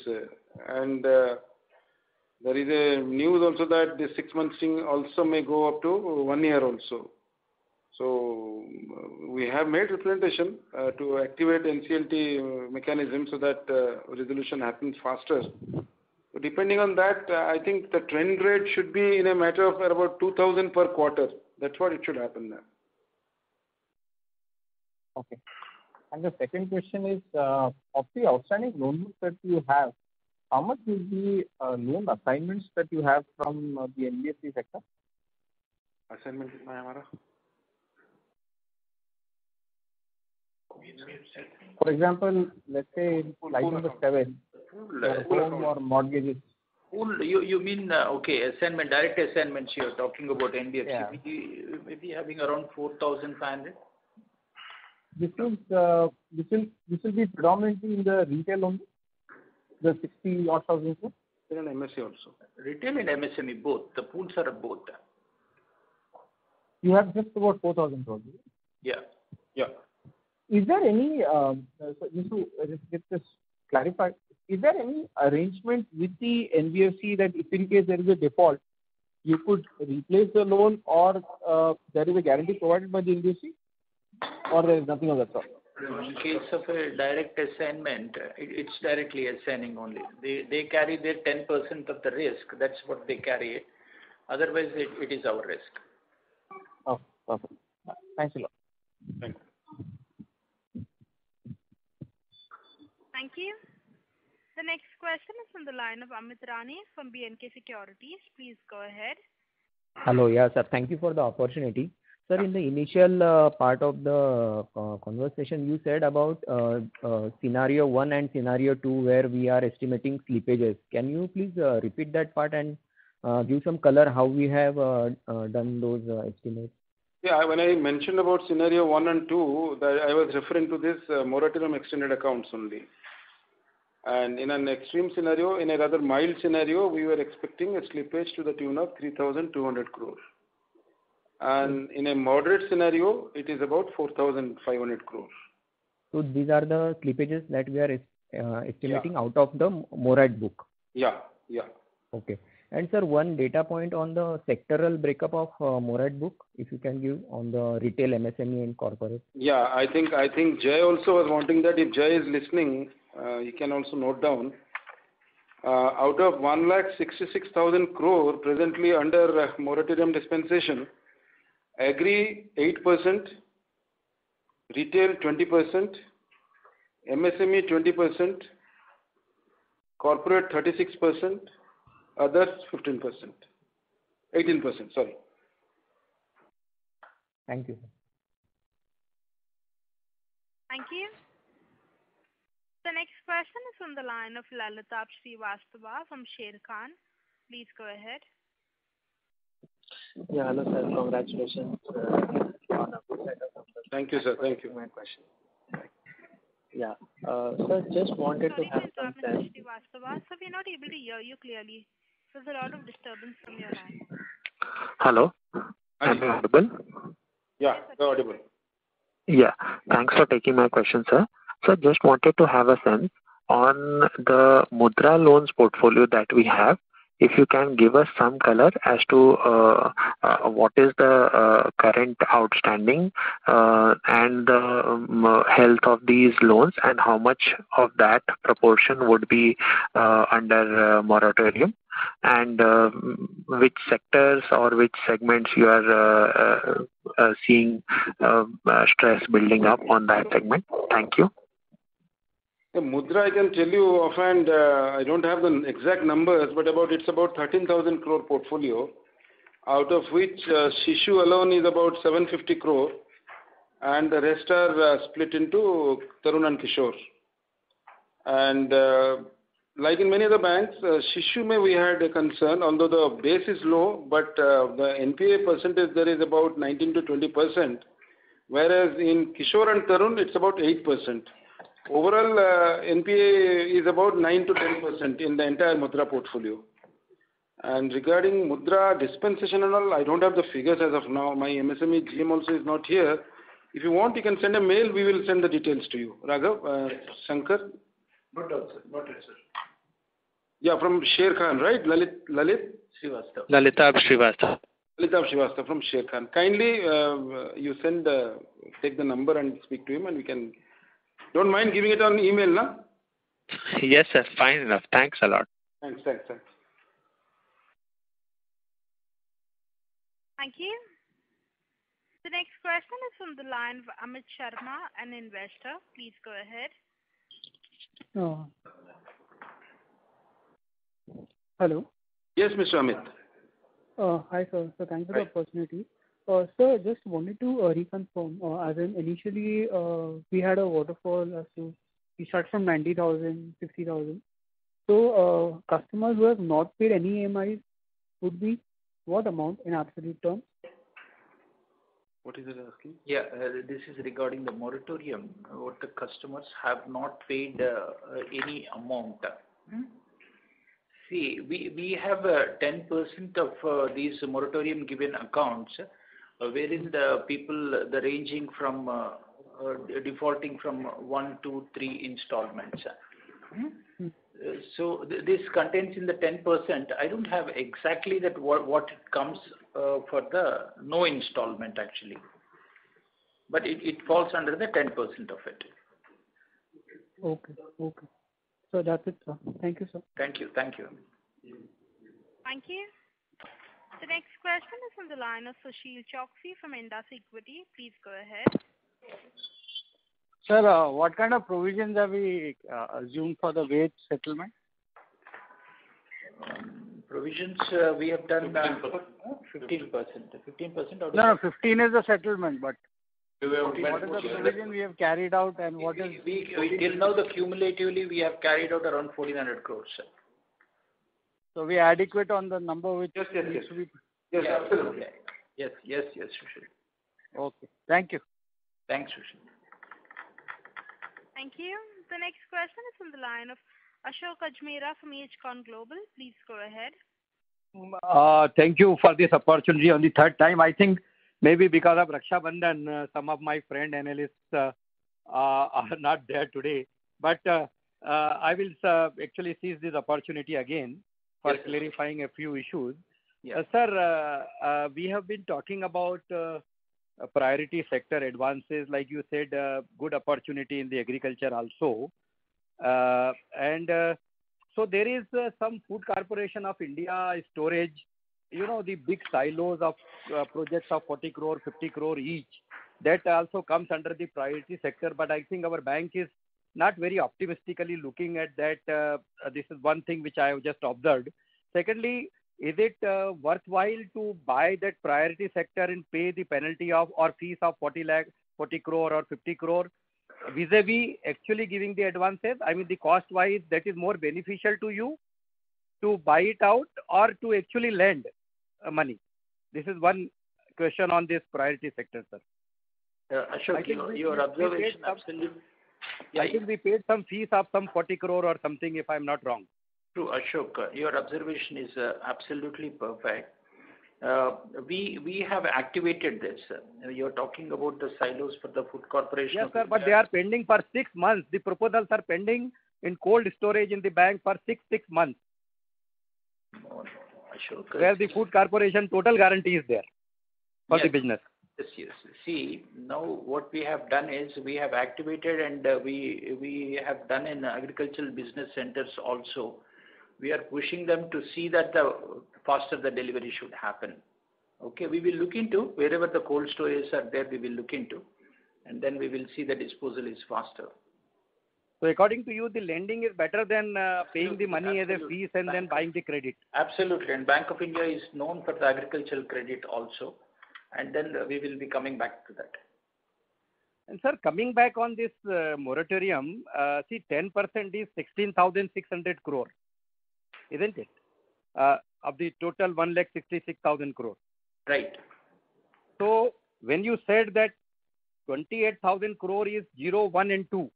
And there is a news also that the 6 months thing also may go up to 1 year also. So we have made representation to activate NCLT mechanism so that resolution happens faster. So depending on that, I think the trend rate should be in a matter of about 2,000 per quarter. That's what it should happen now. Okay. And the second question is, of the outstanding loan books that you have, how much is the loan assignments that you have from the NBFC sector? Assignment is my For example, let's say slide number 7, home or mortgages. You mean, okay, assignment, direct assignments you're talking about NBFC. Yeah. Maybe having around 4,500. This will be predominantly in the retail only, the 60 odd thousand. In MSE also. Retail and MSME both. The pools are both. You have just about 4,000 crores. Yeah. Yeah. Is there any, just to get this clarified, is there any arrangement with the NBFC that if in case there is a default, you could replace the loan, or there is a guarantee provided by the NBFC, or there is nothing of that sort? In case of a direct assignment, it's directly assigning only. They carry their 10% of the risk. That's what they carry. Otherwise, it is our risk. Oh, perfect. Thanks a lot. Thank you. Thank you. The next question is from the line of Amit Rani from BNK Securities. Please go ahead. Hello. Yeah, sir. Thank you for the opportunity. Sir, in the initial part of the conversation, you said about scenario 1 and scenario 2 where we are estimating slippages. Can you please repeat that part and give some color how we have done those estimates? Yeah, when I mentioned about scenario 1 and 2, that I was referring to this moratorium extended accounts only. And in an extreme scenario, in a rather mild scenario, we were expecting a slippage to the tune of 3,200 crore. And in a moderate scenario, it is about 4,500 crore. So these are the slippages that we are estimating out of the morat book. Yeah. Okay. And sir, one data point on the sectoral breakup of morat book, if you can give on the retail, MSME and corporate. Yeah, I think Jay also was wanting that. If Jay is listening, he can also note down. Out of 1,66,000 crore presently under moratorium dispensation, agri 8%, retail 20%, MSME 20%, corporate 36%, others 15%, 18%, sorry. Thank you. Thank you. The next question is from the line of Lalitabh Srivastava from Sharekhan. Please go ahead. Yeah, hello sir. Congratulations on a good set of numbers. Thank you, sir. Thank you. My question. Yeah. Sir, just wanted to have some sense. Srivastava, sir, we're not able to hear you clearly. There's a lot of disturbance from your line. Hello. Am I audible? Yeah, you're audible. Yeah. Thanks for taking my question, sir. So just wanted to have a sense on the Mudra loans portfolio that we have. If you can give us some color as to what is the current outstanding and the health of these loans, and how much of that proportion would be under moratorium, and which sectors or which segments you are seeing stress building up on that segment. Thank you. The Mudra, I can tell you offhand, I don't have the exact numbers, but it's about 13,000 crore portfolio, out of which Shishu alone is about 750 crore, and the rest are split into Tarun and Kishore. And like in many other banks, Shishu mein we had a concern, although the base is low, but the NPA percentage there is about 19 to 20%, whereas in Kishore and Tarun it's about 8%. Overall, NPA is about 9 to 10% in the entire Mudra portfolio. And regarding Mudra dispensation and all, I don't have the figures as of now. My MSME GM also is not here. If you want, you can send a mail. We will send the details to you. Raghav, Shankar? Not sir. Yeah, from Sher Khan, right? Lalit? Srivastava. Lalitabh Srivastava. Lalitabh Srivastava from Sher Khan. Kindly, you send, take the number and speak to him, and we can. Don't mind giving it on email, na? Yes, sir. Fine enough. Thanks a lot. Thanks. Thank you. The next question is from the line of Amit Sharma, an investor. Please go ahead. Hello. Yes, Mr. Amit. Hi, sir. So thanks for the opportunity. Sir, just wanted to reconfirm, as in initially we had a waterfall as to we start from 90,000, 60,000. So customers who have not paid any EMIs would be what amount in absolute terms? What is it asking? Yeah, this is regarding the moratorium. What the customers have not paid any amount. See, we have 10% of these moratorium given accounts, wherein the people the ranging from defaulting from 1, 2, 3 installments. So this contains in the 10%. I don't have exactly that what it comes for the no installment actually, but it falls under the 10% of it. Okay. So that's it, sir. Thank you, sir. Thank you. Thank you. The next question is from the line of Sushil Choksey from Indus Equity. Please go ahead. Sir, what kind of provisions have we assumed for the wage settlement? Provisions we have done 15%. 15% out of No, 15 is the settlement, but what is the 14. provision we have carried out and what is... We till now the cumulatively we have carried out around 1,400 crores. So we are adequate on the number which Yes. needs to be... Yes, absolutely. Yes, Sushil. Okay. Thank you. Thanks, Sushil. Thank you. The next question is from the line of Ashok Ajmera from HCon Global. Please go ahead. Thank you for this opportunity on the third time. I think maybe because of Raksha Bandhan, some of my friend analysts are not there today. But I will actually seize this opportunity again for clarifying a few issues. Yes. Sir, we have been talking about priority sector advances, like you said, good opportunity in the agriculture also. So there is some Food Corporation of India storage, the big silos of projects of 40 crore, 50 crore each. That also comes under the priority sector, but I think our bank is not very optimistically looking at that. This is one thing which I have just observed. Secondly, is it worthwhile to buy that priority sector and pay the penalty of or fees of 40 crore or 50 crore vis-a-vis actually giving the advances? I mean, the cost-wise, that is more beneficial to you to buy it out or to actually lend money? This is one question on this priority sector, sir. Ashok, your observation absolutely. I think we paid some fees of some 40 crore or something, if I'm not wrong. True, Ashok. Your observation is absolutely perfect. We have activated this. You're talking about the silos for the Food Corporation. Yes, sir, but they are pending for 6 months. The proposals are pending in cold storage in the bank for six months. No, Ashok. Where the Food Corporation total guarantee is there for the business. Yes. See, now what we have done is we have activated and we have done in agricultural business centers also. We are pushing them to see that the faster the delivery should happen. Okay, we will look into wherever the cold storage are there, we will look into, and then we will see the disposal is faster. So according to you, the lending is better than paying the money as a fees and then buying the credit? Absolutely, and Bank of India is known for the agricultural credit also, and then we will be coming back to that. And sir, coming back on this moratorium, see 10% is 16,600 crore, isn't it? Of the total 1,66,000 crore. Right. So when you said that 28,000 crore is 0, 1 and 2,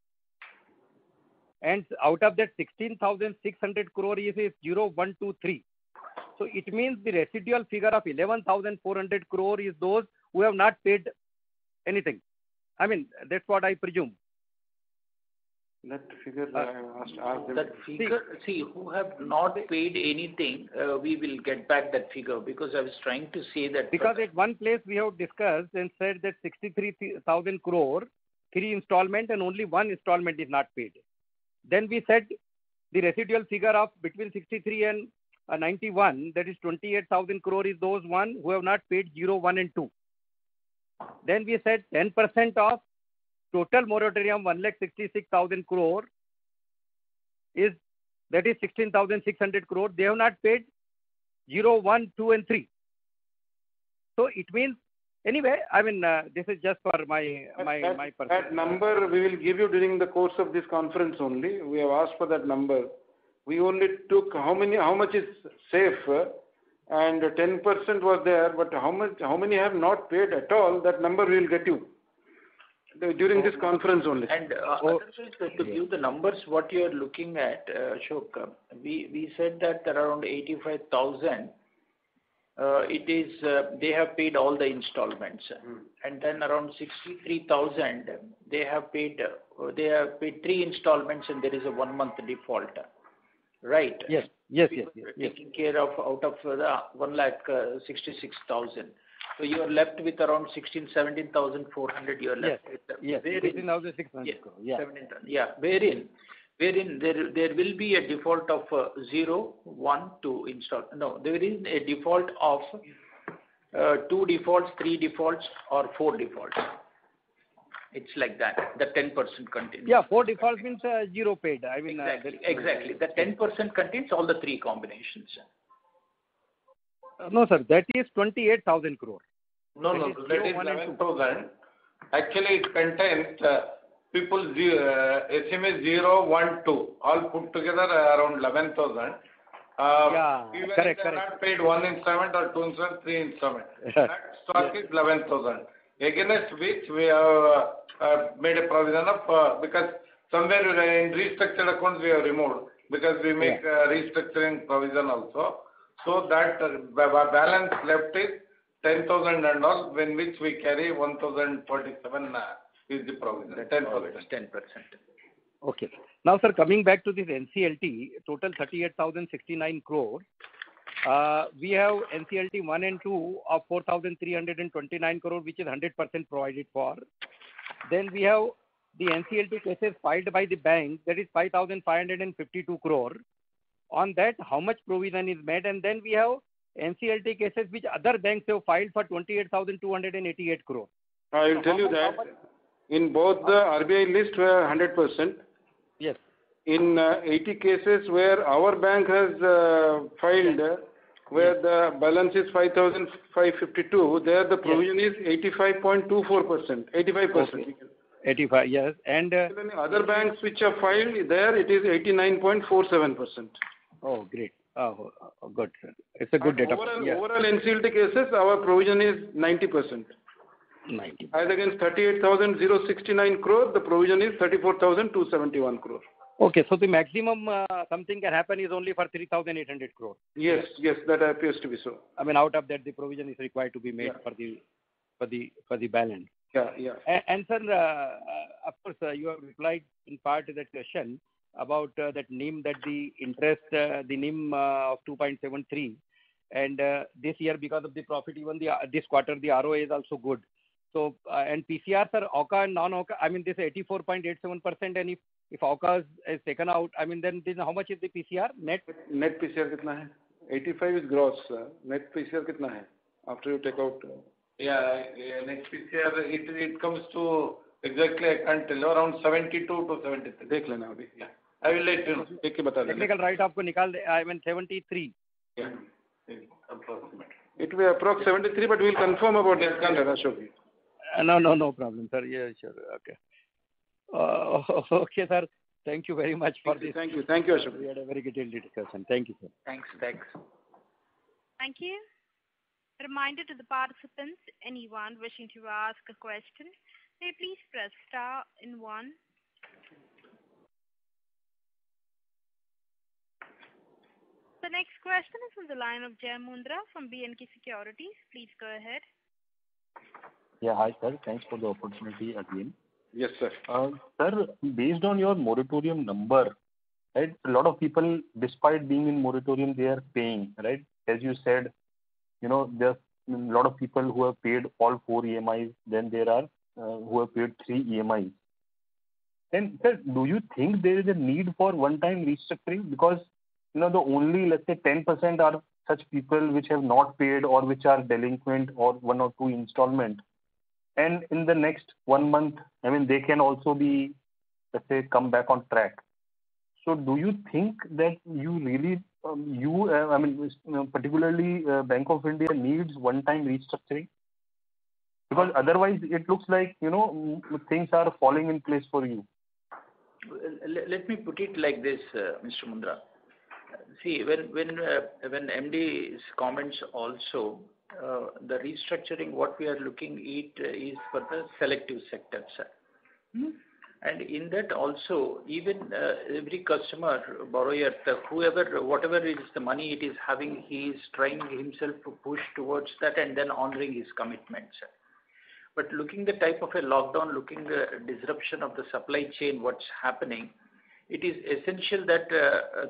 and out of that 16,600 crore is 0, 1, 2, 3. So it means the residual figure of 11,400 crore is those who have not paid anything. I mean, that's what I presume. That figure asked them. That figure, see, who have not paid anything, we will get back that figure, because I was trying to say that. Because at one place we have discussed and said that 63,000 crore, 3 installment and only 1 installment is not paid. Then we said the residual figure of between 63 and 91, that is 28,000 crore is those one who have not paid 0, 1 and 2. Then we said 10% of total moratorium 1,66,000 crore is, that is 16,600 crore. They have not paid 0, 1, 2 and 3. So it means, anyway, I mean, this is just for my perspective. That number we will give you during the course of this conference only. We have asked for that number. We only took how much is safe, and 10% was there, but how many have not paid at all, that number we will get you during this conference only. And to give the numbers, what you are looking at, Ashok, we said that around 85,000, it is, they have paid all the installments. And then around 63,000, they have paid 3 installments and there is a 1 month default. Right. Yes. Taking care of out of the 1,66,000. So you are left with around 17,400. You are left with. Yes. 16,600. Wherein there will be a default of 0, 1, 2 install. No, there is a default of 2 defaults, 3 defaults, or 4 defaults. It's like that. The 10% contains. Yeah, 4 defaults means 0 paid. I mean, exactly. The 10% contains all the 3 combinations. No, sir, that is 28,000 crore. No, that is 11,000. Actually, it contains people SMS 0, 1, 2, all put together around 11,000. Even correct. If they are not paid 1 installment or 2 installment, 3 installment. That stock is 11,000. Against which we have made a provision of, because somewhere in restructured accounts we have removed, because we make restructuring provision also. So that balance left is 10,000 and all, in which we carry 1,047 is the provision. 10%. Okay. Now, sir, coming back to this NCLT, total 38,069 crore. We have NCLT 1 and 2 of 4,329 crore, which is 100% provided for. Then we have the NCLT cases filed by the bank, that is 5,552 crore. On that, how much provision is made? And then we have NCLT cases which other banks have filed for 28,288 crore. I will tell you that in both the RBI list were 100%. Yes. In 80 cases where our bank has filed, where the balance is 5,552, there the provision is 85.24%, 85%. Okay. 85, yes. And other banks which have filed, there it is 89.47%. Oh, great. Oh, good, sir. It's a good data. Overall NCLT cases, our provision is 90%. 90. As against 38,069 crore, the provision is 34,271 crore. Okay, so the maximum something can happen is only for 3,800 crore. Yes, that appears to be so. I mean, out of that, the provision is required to be made for the balance. Yeah. And sir, of course, you have replied in part to that question about that NIM, that the interest, the NIM of 2.73, and this year because of the profit, even this quarter the ROA is also good. So and PCR, sir, AUCA and non-AUCA, I mean this 84.87%, and if AUCA is taken out, I mean then how much is the PCR net? Net PCR kitna hai? 85 is gross. Net PCR kitna hai after you take out? Net PCR it comes to exactly, I can't tell you, around 72 to 73. देख लेना अभी. I will let you know. देख के बता देना. Technical write-off को निकाल दे, I mean 73. Yeah. Approximate. It will be approx 73, but we will confirm about this. No problem, sir. Yeah, sure. Okay. Okay, sir. Thank you very much for this. Thank you, Ashok. We had a very detailed discussion. Thank you, sir. Thanks. Thank you. Reminder to the participants, anyone wishing to ask a question, may please press star and 1. The next question is on the line of Jai Mundra from B&K Securities. Please go ahead. Yeah, hi, sir. Thanks for the opportunity again. Yes, sir. Sir, based on your moratorium number, right, a lot of people, despite being in moratorium, they are paying, right? As you said, there's a lot of people who have paid all 4 EMIs, then there are who have paid 3 EMIs. And sir, do you think there is a need for one-time restructuring? Because, the only, let's say, 10% are such people which have not paid or which are delinquent or 1 or 2 installment. And in the next 1 month, they can also be, let's say, come back on track. So do you think that you really, particularly Bank of India needs one-time restructuring? Because otherwise it looks like, things are falling in place for you. Let me put it like this, Mr. Mundra. See, when MD's comments also, the restructuring, what we are looking at is for the selective sectors. And in that also, even every customer, borrower, whoever, whatever is the money it is having, he is trying himself to push towards that and then honoring his commitments. But looking the type of a lockdown, looking the disruption of the supply chain, what's happening, it is essential that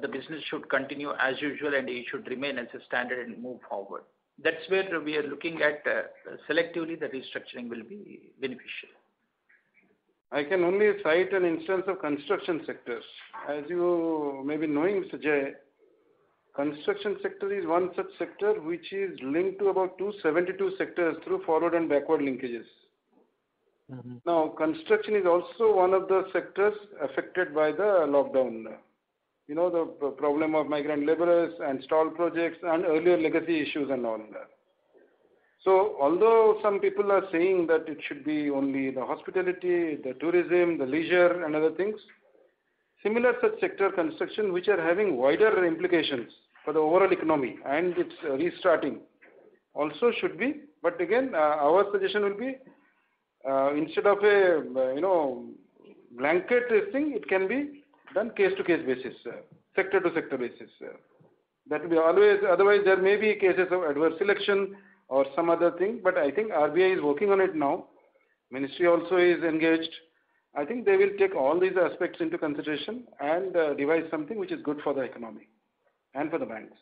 the business should continue as usual and it should remain as a standard and move forward. That's where we are looking at selectively the restructuring will be beneficial. I can only cite an instance of construction sectors. As you may be knowing, Mr. Jay, construction sector is one such sector which is linked to about 272 sectors through forward and backward linkages. Mm-hmm. Now, construction is also one of the sectors affected by the lockdown. The problem of migrant laborers and stalled projects and earlier legacy issues and all that. So, although some people are saying that it should be only the hospitality, the tourism, the leisure and other things, similar such sector construction which are having wider implications for the overall economy and its restarting also should be. But again, our suggestion will be instead of a blanket thing, it can be done case to case basis, sector to sector basis. That will be always. Otherwise, there may be cases of adverse selection or some other thing. But I think RBI is working on it now. Ministry also is engaged. I think they will take all these aspects into consideration and devise something which is good for the economy and for the banks.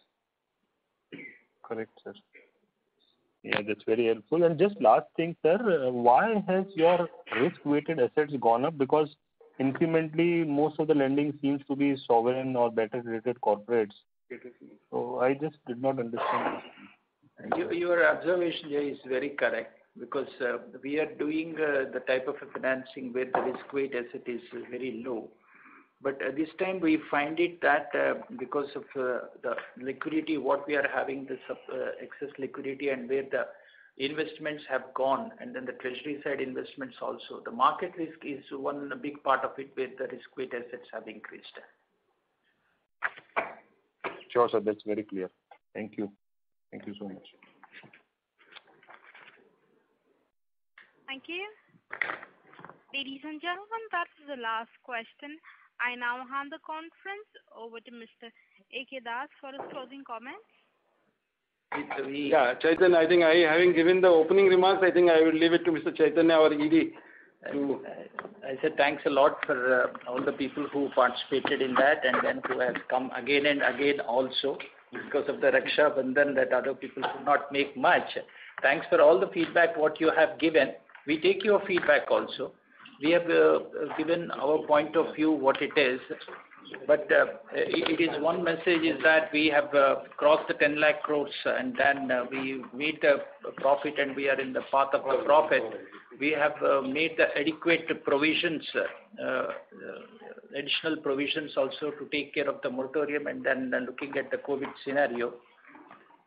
Correct, sir. Yeah, that's very helpful. And just last thing, sir, why has your risk-weighted assets gone up? Because incrementally, most of the lending seems to be sovereign or better rated corporates. So I just did not understand. Your observation here is very correct, because we are doing the type of financing where the risk weight asset is very low. But this time we find it that because of the liquidity, what we are having, the excess liquidity, and where the investments have gone, and then the treasury side investments also, the market risk is one big part of it where the risk weight assets have increased. Sure, sir. That's very clear. Thank you. Thank you so much. Thank you. Ladies and gentlemen, that is the last question. I now hand the conference over to Mr. A.K. Das for his closing comments. Yeah, Chaitanya, I think having given the opening remarks, I think I will leave it to Mr. Chaitanya, our ED. I said thanks a lot for all the people who participated in that and then who have come again and again also, because of the Raksha Bandhan that other people could not make much. Thanks for all the feedback what you have given. We take your feedback also. We have given our point of view what it is, but it is one message is that we have crossed the 10 lakh crores and then we made the profit and we are in the path of the profit. We have made the adequate provisions, additional provisions also to take care of the moratorium and then looking at the COVID scenario.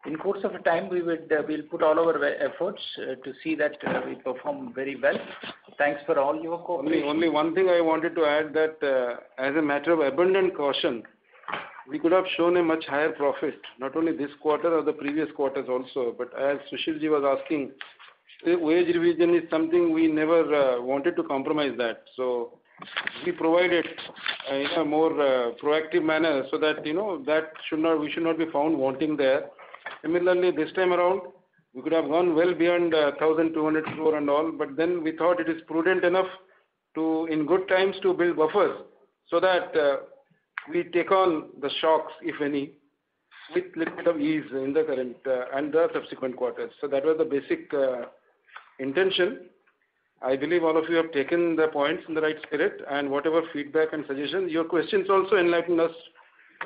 in course of time, we'll put all our efforts to see that we perform very well. Thanks for all your cooperation. Only one thing I wanted to add, that as a matter of abundant caution, we could have shown a much higher profit, not only this quarter or the previous quarters also. But as Sushilji was asking, the wage revision is something we never wanted to compromise that. So we provided in a more proactive manner, so that we should not be found wanting there. Similarly, this time around, we could have gone well beyond 1,200 crore and all, but then we thought it is prudent enough to, in good times, to build buffers, so that we take on the shocks, if any, with little bit of ease in the current and the subsequent quarters. So that was the basic intention. I believe all of you have taken the points in the right spirit, and whatever feedback and suggestions. Your questions also enlightened us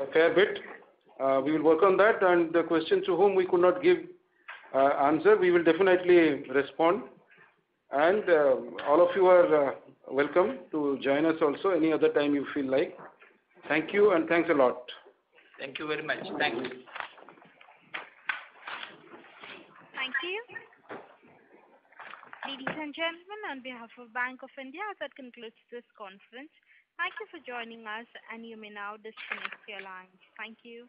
a fair bit. We will work on that, and the questions to whom we could not give answer, we will definitely respond. And all of you are welcome to join us also any other time you feel like. Thank you, and thanks a lot. Thank you very much. Thank you. Thank you. Ladies and gentlemen, on behalf of Bank of India, that concludes this conference. Thank you for joining us, and you may now disconnect your lines. Thank you.